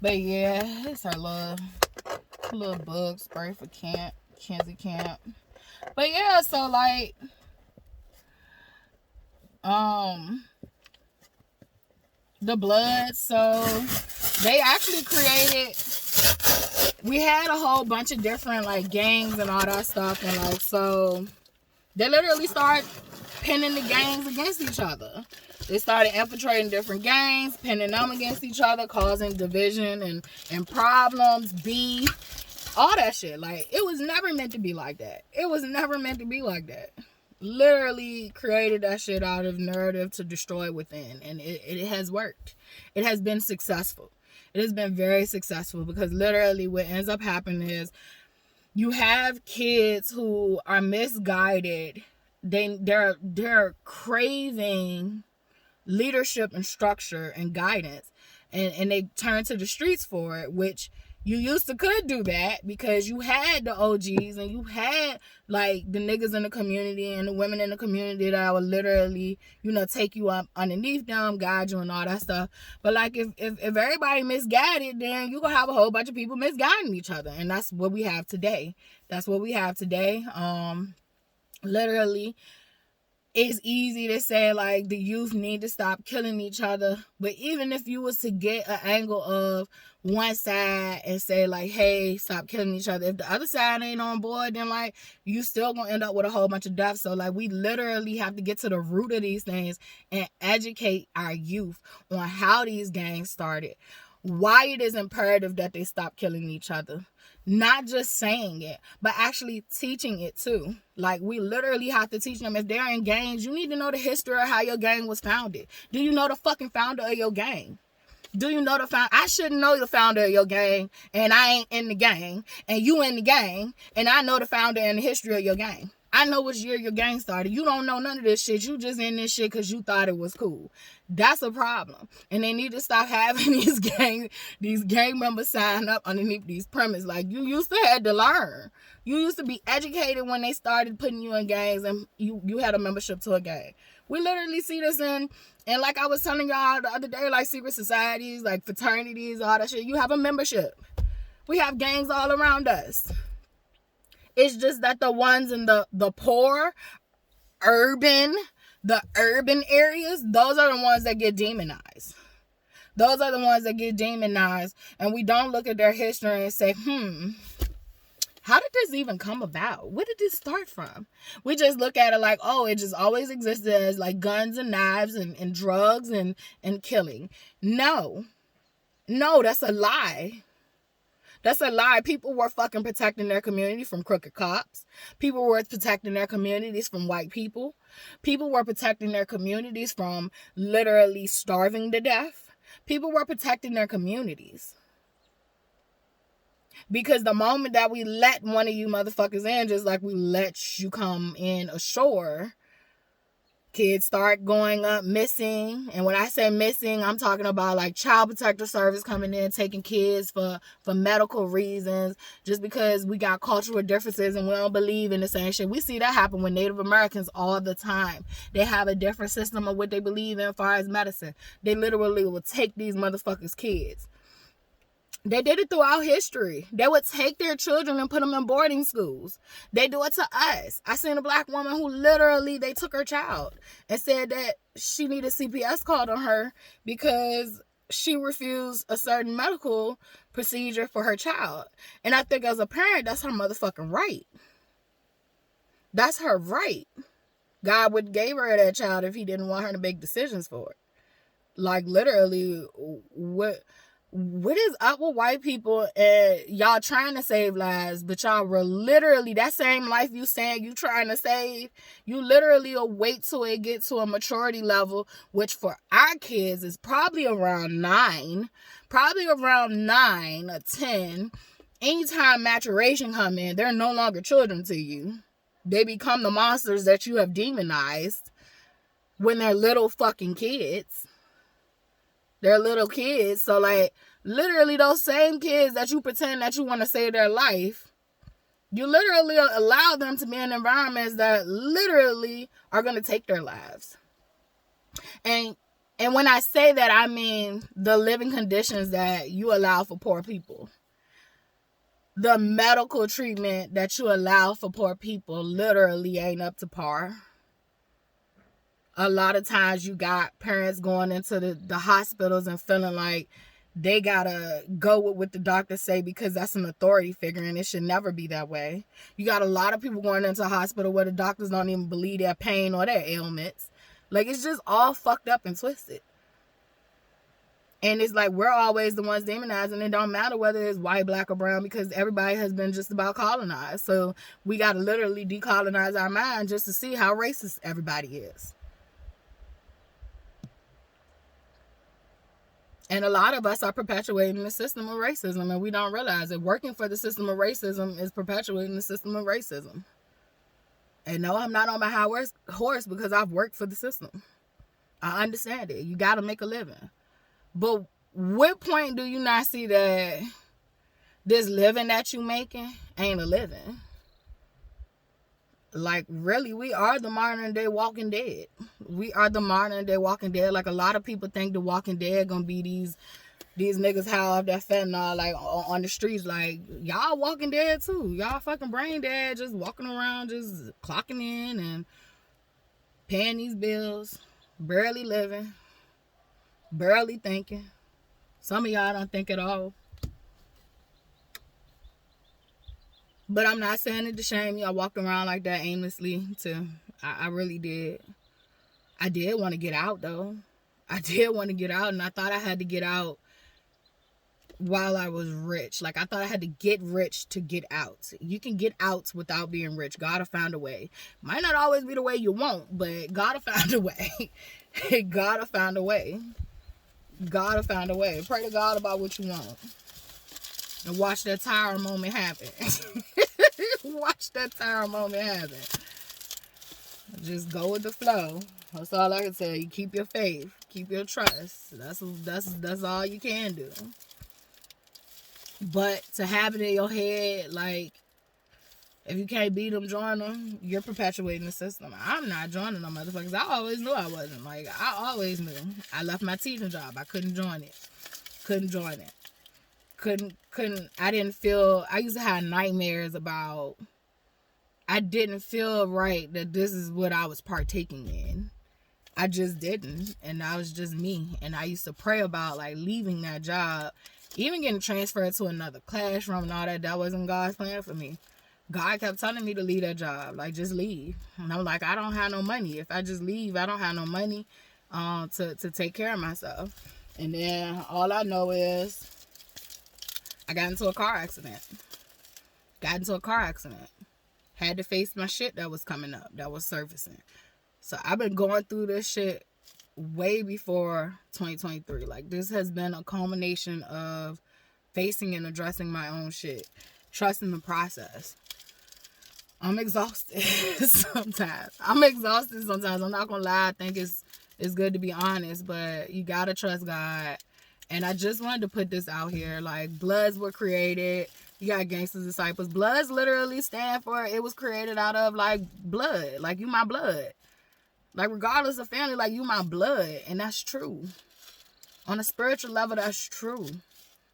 But yeah, it's her little little bug spray for Kenzie Camp. But yeah, so like, the Bloods, so they actually created, we had a whole bunch of different like gangs and all that stuff, and like, so they literally started pinning the gangs against each other. They started infiltrating different gangs, pinning them against each other, causing division and problems, beef, all that shit. Like, it was never meant to be like that. It was never meant to be like that. Literally created that shit out of narrative to destroy within, and it has worked. It has been successful. It has been very successful, because literally what ends up happening is you have kids who are misguided. They're craving leadership and structure and guidance, and they turn to the streets for it, which you used to could do that because you had the OGs and you had like the niggas in the community and the women in the community that would literally, you know, take you up underneath them, guide you and all that stuff. But like if everybody misguided, then you gonna have a whole bunch of people misguiding each other, and that's what we have today. That's what we have today. Literally, it's easy to say like the youth need to stop killing each other, but even if you was to get an angle of one side and say like, hey, stop killing each other, if the other side ain't on board, then like you still gonna end up with a whole bunch of deaths. So like we literally have to get to the root of these things and educate our youth on how these gangs started, why it is imperative that they stop killing each other. Not just saying it, but actually teaching it too. Like, we literally have to teach them. If they're in gangs, you need to know the history of how your gang was founded. Do you know the fucking founder of your gang? Do you know the founder? I shouldn't know the founder of your gang, and I ain't in the gang, and you in the gang, and I know the founder and the history of your gang. I know which year your gang started. You don't know none of this shit. You just in this shit because you thought it was cool. That's a problem. And they need to stop having these gang members sign up underneath these premises. Like, you used to have to learn. You used to be educated when they started putting you in gangs and you had a membership to a gang. We literally see this in, and like I was telling y'all the other day, like secret societies, like fraternities, all that shit. You have a membership. We have gangs all around us. It's just that the ones in the poor, urban areas, those are the ones that get demonized. Those are the ones that get demonized. And we don't look at their history and say, how did this even come about? Where did this start from? We just look at it like, oh, it just always existed as like guns and knives and drugs and killing. No, that's a lie. That's a lie. People were fucking protecting their community from crooked cops. People were protecting their communities from white people. People were protecting their communities from literally starving to death. People were protecting their communities. Because the moment that we let one of you motherfuckers in, just like we let you come in ashore, kids start going up missing. And when I say missing, I'm talking about like child protective service coming in, taking kids for medical reasons, just because we got cultural differences and we don't believe in the same shit. We see that happen with Native Americans all the time. They have a different system of what they believe in as far as medicine. They literally will take these motherfuckers' kids. They did it throughout history. They would take their children and put them in boarding schools. They do it to us. I seen a black woman who literally, they took her child and said that she needed CPS called on her because she refused a certain medical procedure for her child. And I think as a parent, that's her motherfucking right. That's her right. God would gave her that child if he didn't want her to make decisions for it. Like, literally, what is up with white people and y'all trying to save lives, but y'all were literally, that same life you saying you trying to save, you literally will wait till it gets to a maturity level, which for our kids is probably around 9 or 10. Anytime maturation come in, they're no longer children to you. They become the monsters that you have demonized when they're little fucking kids. They're little kids. So like, literally those same kids that you pretend that you want to save their life, you literally allow them to be in environments that literally are going to take their lives. And when I say that, I mean the living conditions that you allow for poor people. Like, literally those same kids that you pretend that you want to save their life, you literally allow them to be in environments that literally are going to take their lives. And when I say that, I mean the living conditions that you allow for poor people. Like, literally those same kids that you pretend that you want to save their life, you literally allow them to be in environments that literally are going to take their lives. And when I say that, I mean the living conditions that you allow for poor people. the medical treatment that you allow for poor people literally ain't up to par. A lot of times you got parents going into the hospitals and feeling like they gotta go with what the doctors say because that's an authority figure, and it should never be that way. You got a lot of people going into a hospital where the doctors don't even believe their pain or their ailments. Like, it's just all fucked up and twisted. And it's like we're always the ones demonized, and it don't matter whether it's white, black, or brown, because everybody has been just about colonized. So we got to literally decolonize our mind just to see how racist everybody is. And a lot of us are perpetuating the system of racism, and we don't realize it. Working for the system of racism is perpetuating the system of racism. And no, I'm not on my high horse because I've worked for the system. I understand it. You got to make a living. But what point do you not see that this living that you making ain't a living? Like, really, we are the modern day Walking Dead. We are the modern day Walking Dead. Like, a lot of people think the Walking Dead gonna be these niggas high off that fentanyl, like, on the streets. Like, y'all Walking Dead too. Y'all fucking brain dead, just walking around, just clocking in and paying these bills, barely living, barely thinking. Some of y'all don't think at all. But I'm not saying it to shame you. I walked around like that aimlessly too. I really did. I did want to get out though. I did want to get out, and I thought I had to get out while I was rich. Like, I thought I had to get rich to get out. You can get out without being rich. God will find a way. Might not always be the way you want, but God will find a way. God will find a way. God will find a way. Pray to God about what you want. And watch that tower moment happen. Watch that tower moment happen. Just go with the flow. That's all I can tell you. Keep your faith. Keep your trust. That's all you can do. But to have it in your head, like, if you can't beat them, join them, you're perpetuating the system. I'm not joining them motherfuckers. I always knew I wasn't. Like, I always knew. I left my teaching job. I couldn't join it. I didn't feel, I used to have nightmares about, I didn't feel right that this is what I was partaking in. I just didn't. And that was just me. And I used to pray about, like, leaving that job, even getting transferred to another classroom and all that. That wasn't God's plan for me. God kept telling me to leave that job. Like, just leave. And I'm like, I don't have no money. If I just leave, I don't have no money to take care of myself. And then all I know is I got into a car accident. Had to face my shit that was coming up, that was surfacing. So I've been going through this shit way before 2023. Like, this has been a culmination of facing and addressing my own shit. Trusting the process. I'm exhausted sometimes. I'm not gonna lie. I think it's good to be honest, but you gotta trust God. And I just wanted to put this out here. Like, Bloods were created. You got Gangsters Disciples. Bloods literally stand for, it was created out of, like, blood. Like, you my blood. Like, regardless of family, like, you my blood. And that's true. On a spiritual level, that's true.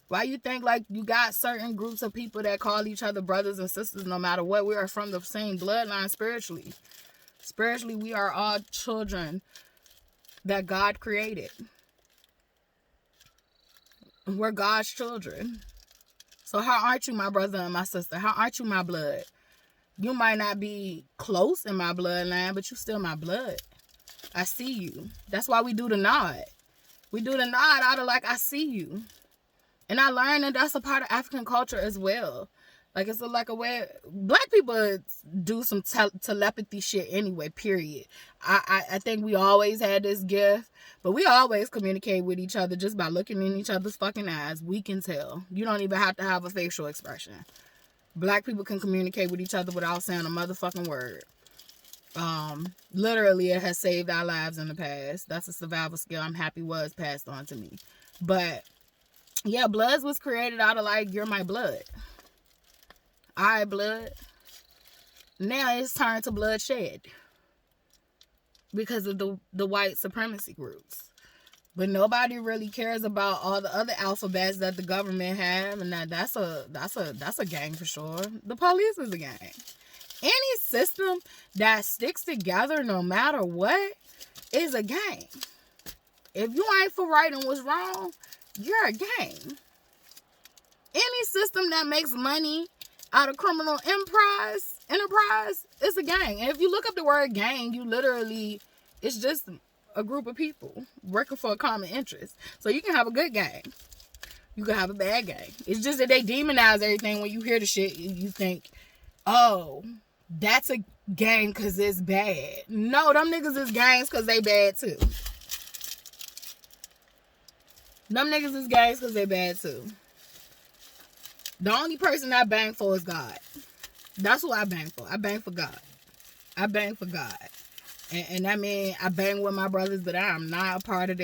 Why you think, like, you got certain groups of people that call each other brothers and sisters no matter what? We are from the same bloodline spiritually. Spiritually, we are all children that God created. We're God's children. So how aren't you my brother and my sister? How aren't you my blood? You might not be close in my bloodline, but you still my blood. I see you. That's why we do the nod. We do the nod out of, like, I see you. And I learned that that's a part of African culture as well. Like, it's like a way, black people do some telepathy shit anyway, period. I think we always had this gift, but we always communicate with each other just by looking in each other's fucking eyes. We can tell. You don't even have to have a facial expression. Black people can communicate with each other without saying a motherfucking word. Literally, it has saved our lives in the past. That's a survival skill I'm happy was passed on to me. But yeah, Bloods was created out of, like, you're my blood. All right, blood. Now it's turned to bloodshed because of the white supremacy groups. But nobody really cares about all the other alphabets that the government have, and that's a gang for sure. The police is a gang. Any system that sticks together no matter what is a gang. If you ain't for right and what's wrong, you're a gang. Any system that makes money out of criminal enterprise is a gang. And if you look up the word gang, it's just a group of people working for a common interest. So you can have a good gang. You can have a bad gang. It's just that they demonize everything. When you hear the shit, you think, oh, that's a gang because it's bad. No, them niggas is gangs because they bad too. Them niggas is gangs because they bad too. The only person I bang for is God. That's who I bang for. I bang for God. I bang for God. And I mean, I bang with my brothers, but I'm not a part of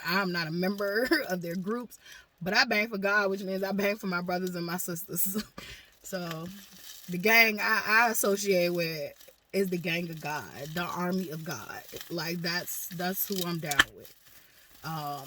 I'm not a member of their groups. But I bang for God, which means I bang for my brothers and my sisters. So, the gang I associate with is the gang of God. The army of God. Like, that's who I'm down with.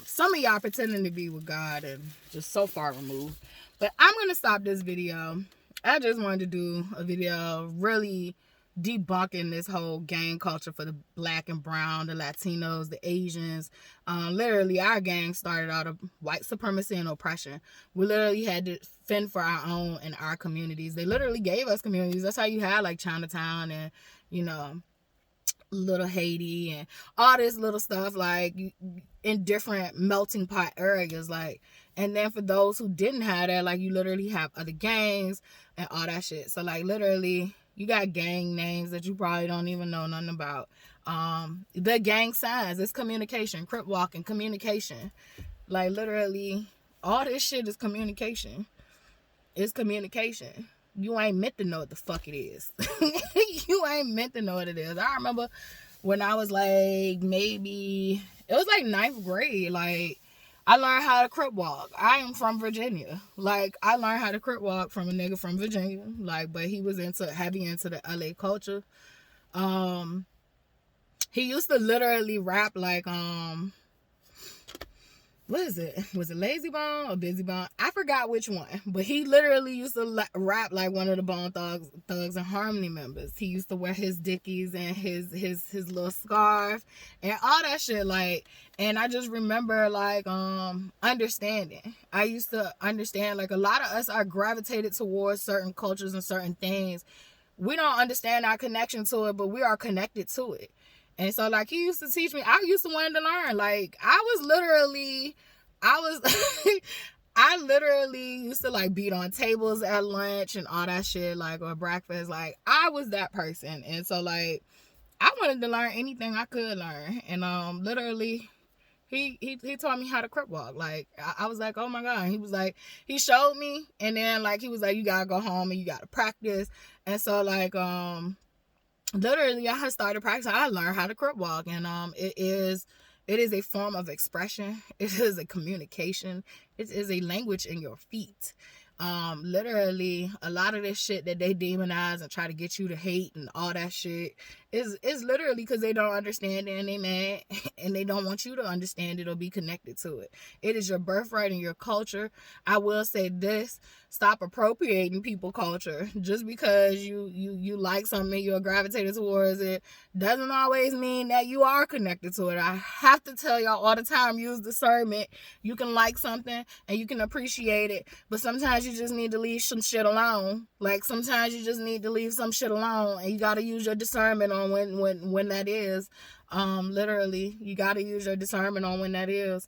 Some of y'all pretending to be with God and just so far removed. But I'm going to stop this video. I just wanted to do a video really debunking this whole gang culture for the black and brown, the Latinos, the Asians. Literally, our gang started out of white supremacy and oppression. We literally had to fend for our own in our communities. They literally gave us communities. That's how you had like Chinatown and, you know, Little Haiti and all this little stuff, like in different melting pot areas. Like, and then for those who didn't have that, like, you literally have other gangs and all that shit. So like, literally, you got gang names that you probably don't even know nothing about. The gang signs, it's communication. Crip walking, communication. Like, literally, all this shit is communication. It's communication. You ain't meant to know what the fuck it is. You ain't meant to know what it is. I remember when I was like, maybe, it was like 9th grade. Like, I learned how to crip walk. I am from Virginia. Like, I learned how to crip walk from a nigga from Virginia. Like, but he was heavy into the LA culture. He used to literally rap like, what is it? Was it Lazy Bone or Busy Bone? I forgot which one. But he literally used to rap like one of the Bone Thugs and Harmony members. He used to wear his Dickies and his little scarf and all that shit. Like, and I just remember like understanding. I used to understand, like, a lot of us are gravitated towards certain cultures and certain things. We don't understand our connection to it, but we are connected to it. And so, like, he used to teach me. I used to want to learn. Like, I literally used to, like, beat on tables at lunch and all that shit, like, or breakfast. Like, I was that person. And so, like, I wanted to learn anything I could learn. And, literally, he taught me how to crip walk. Like, I was like, oh my God. He was like, he showed me. And then, like, he was like, you gotta go home and you gotta practice. And so, like, literally, I had started practicing. I learned how to crip walk, and it is a form of expression. It is a communication. It is a language in your feet. Literally, a lot of this shit that they demonize and try to get you to hate and all that shit is literally because they don't understand it and they mad and they don't want you to understand it or be connected to it. It is your birthright and your culture. I will say this: stop appropriating people culture. Just because you like something, you're gravitated towards it, doesn't always mean that you are connected to it. I have to tell y'all all the time, use discernment. You can like something and you can appreciate it, but sometimes you just need to leave some shit alone. Like, sometimes you just need to leave some shit alone, and you got to use your discernment on when that is. Literally, you got to use your discernment on when that is.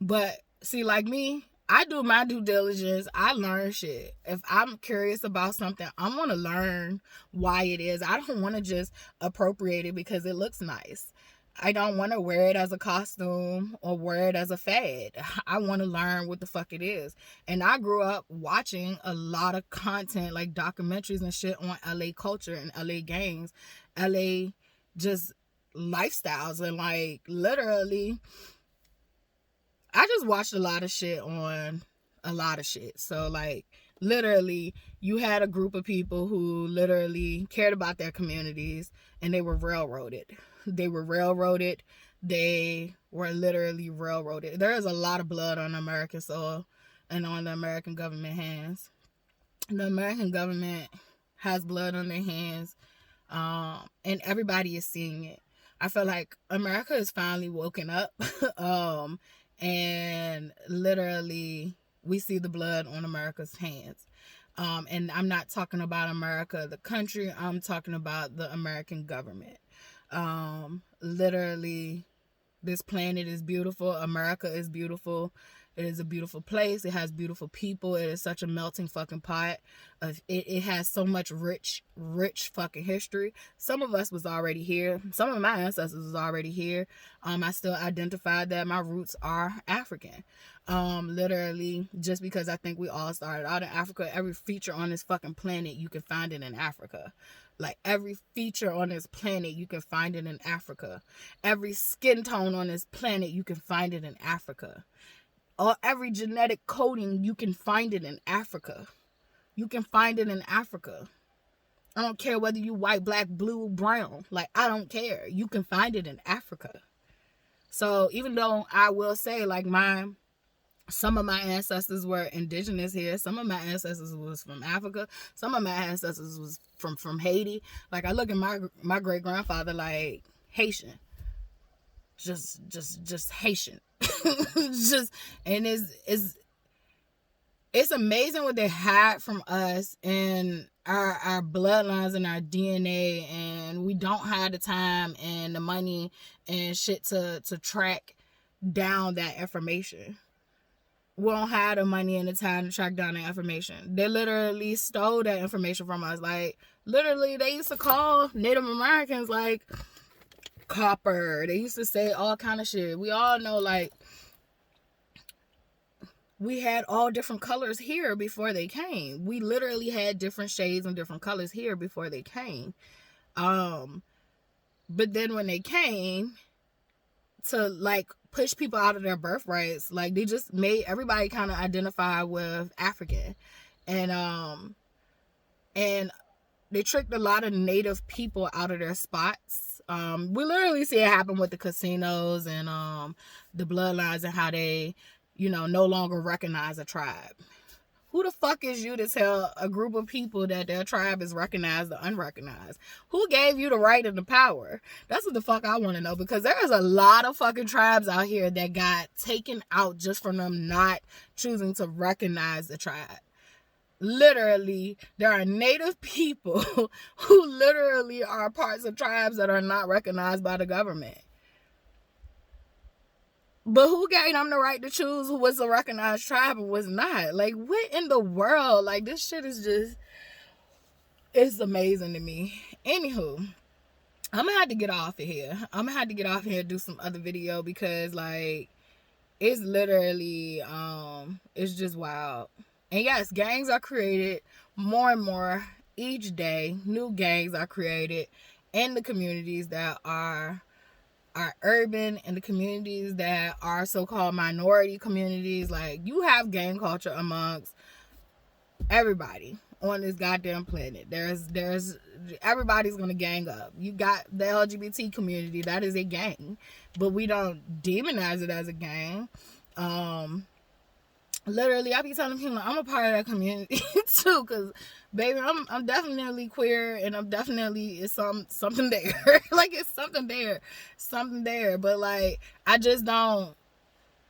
But see, like me, I do my due diligence. I learn shit. If I'm curious about something, I want to learn why it is. I don't want to just appropriate it because it looks nice. I don't want to wear it as a costume or wear it as a fad. I want to learn what the fuck it is. And I grew up watching a lot of content, like documentaries and shit on LA culture and LA gangs, LA just lifestyles. And like, literally, I just watched a lot of shit on a lot of shit. So like, literally, you had a group of people who literally cared about their communities, and they were railroaded. They were railroaded they were literally railroaded. There is a lot of blood on American soil and on the American government hands. The American government has blood on their hands, and everybody is seeing it. I feel like America is finally woken up, and literally we see the blood on America's hands. And I'm not talking about America, the country. I'm talking about the American government. Literally, this planet is beautiful. America is beautiful. It is a beautiful place. It has beautiful people. It is such a melting fucking pot. It has so much rich fucking history. Some of us was already here. Some of my ancestors was already here. I still identified that my roots are African. Literally, just because I think we all started out in Africa. Every feature on this fucking planet, you can find it in Africa. Like, every feature on this planet, you can find it in Africa. Every skin tone on this planet, you can find it in Africa. Or every genetic coding, you can find it in Africa. You can find it in Africa. I don't care whether you white, black, blue, brown. Like, I don't care. You can find it in Africa. So even though I will say, like, some of my ancestors were indigenous here. Some of my ancestors was from Africa. Some of my ancestors was from Haiti. Like, I look at my great grandfather like Haitian. Just Haitian. And it's amazing what they hide from us and our bloodlines and our DNA, and we don't have the time and the money and shit to track down that information. We don't have the money and the time to track down that information. They literally stole that information from us. Like, literally, they used to call Native Americans, like, copper. They used to say all kind of shit. We all know, like, we had all different colors here before they came. We literally had different shades and different colors here before they came. But then when they came to, like, push people out of their birthrights, like, they just made everybody kind of identify with African. And they tricked a lot of native people out of their spots. We literally see it happen with the casinos and the bloodlines and how they, no longer recognize a tribe. Who the fuck is you to tell a group of people that their tribe is recognized or unrecognized? Who gave you the right and the power? That's what the fuck I want to know, because there is a lot of fucking tribes out here that got taken out just from them not choosing to recognize the tribe. Literally, there are native people who literally are parts of tribes that are not recognized by the government. But who gave them the right to choose who was a recognized tribe and was not? Like, what in the world? Like, this shit is just, it's amazing to me. Anywho, I'm gonna have to get off of here. And do some other video, because, like, it's literally, it's just wild. And yes, gangs are created more and more each day. New gangs are created in the communities that are urban, and the communities that are so-called minority communities. Like, you have gang culture amongst everybody on this goddamn planet. There's everybody's gonna gang up. You got the LGBT community, that is a gang, but we don't demonize it as a gang. Literally, I be telling people I'm a part of that community too, because baby, I'm definitely queer, and I'm definitely, it's something there. Like, it's something there, but, like, I just don't,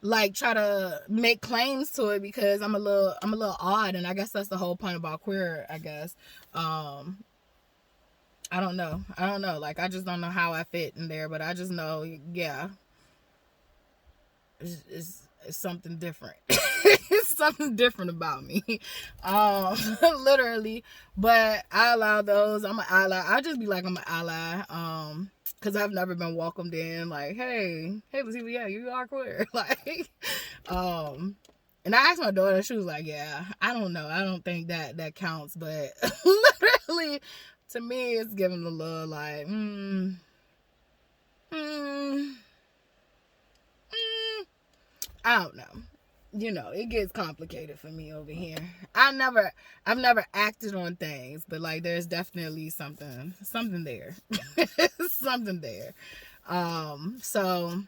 like, try to make claims to it, because I'm a little odd, and I guess that's the whole point about queer, I guess. I don't know, like, I just don't know how I fit in there, but I just know, yeah, it's something different. It's something different about me. Literally. But I allow those. I'm an ally. I just be like, I'm an ally. Because I've never been welcomed in, like, hey, Latifah, yeah, you are queer. Like, and I asked my daughter, she was like, yeah, I don't know, I don't think that counts. But literally, to me, it's giving a little, like, I don't know. It gets complicated for me over here. I've never acted on things, but, like, there's definitely something there. Something there. So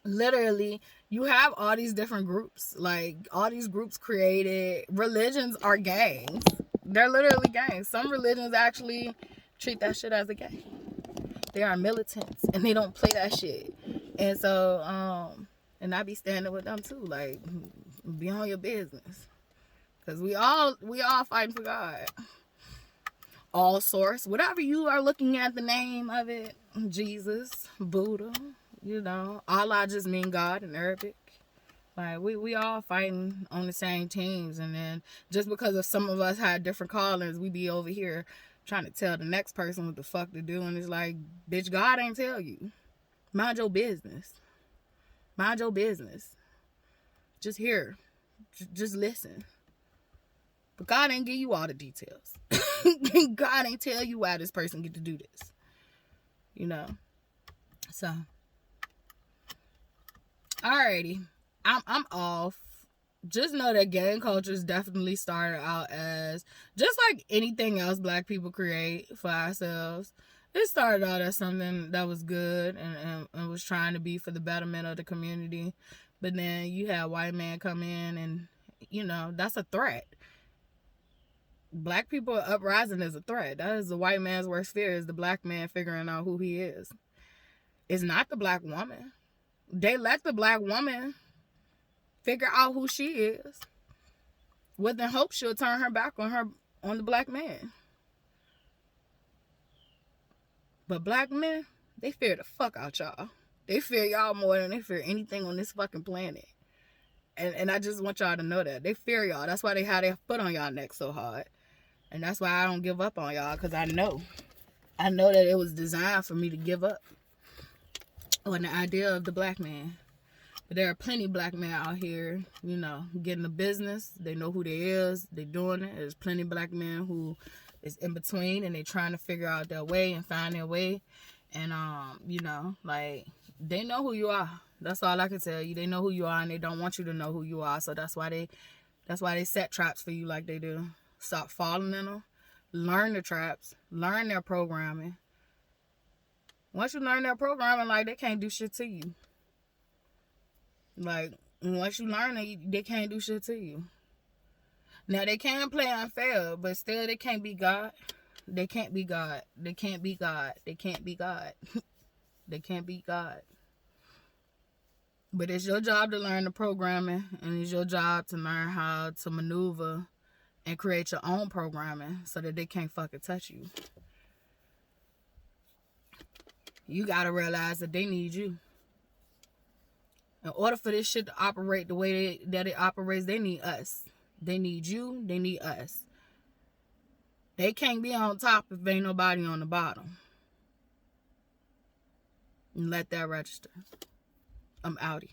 literally you have all these different groups. Like, all these groups created, religions are gangs. They're literally gangs. Some religions actually treat that shit as a gang. They are militants and they don't play that shit. And so and I be standing with them too, like, be on your business, because we all fighting for God. All source, whatever you are looking at the name of it, Jesus, Buddha, Allah just mean God in Arabic. Like, we all fighting on the same teams. And then just because of some of us had different callings, we be over here trying to tell the next person what the fuck to do. And it's like, bitch, God ain't tell you. Mind your business. Mind your business. Just hear. Just listen. But God ain't give you all the details. God ain't tell you why this person get to do this. So, alrighty. I'm off. Just know that gang cultures definitely started out as, just like anything else black people create for ourselves, it started out as something that was good and was trying to be for the betterment of the community. But then you have white man come in and, that's a threat. Black people uprising is a threat. That is the white man's worst fear, is the black man figuring out who he is. It's not the black woman. They let the black woman figure out who she is, with the hope she'll turn her back on the black man. But black men, they fear the fuck out y'all. They fear y'all more than they fear anything on this fucking planet. And I just want y'all to know that. They fear y'all. That's why they have their foot on y'all neck so hard. And that's why I don't give up on y'all, because I know that it was designed for me to give up on the idea of the black man. But there are plenty of black men out here, getting the business. They know who they is. They doing it. There's plenty of black men who is in between, and they trying to figure out their way and find their way. And, like, they know who you are. That's all I can tell you. They know who you are, and they don't want you to know who you are. So that's why they set traps for you like they do. Stop falling in them. Learn the traps. Learn their programming. Once you learn their programming, like, they can't do shit to you. Like, once you learn it, they can't do shit to you. Now, they can play unfair, but still, they can't be God. They can't be God. They can't be God. They can't be God. They can't be God. But it's your job to learn the programming, and it's your job to learn how to maneuver and create your own programming so that they can't fucking touch you. You gotta realize that they need you. In order for this shit to operate the way that it operates, they need us. They need you. They need us. They can't be on top if ain't nobody on the bottom. And let that register. I'm outie.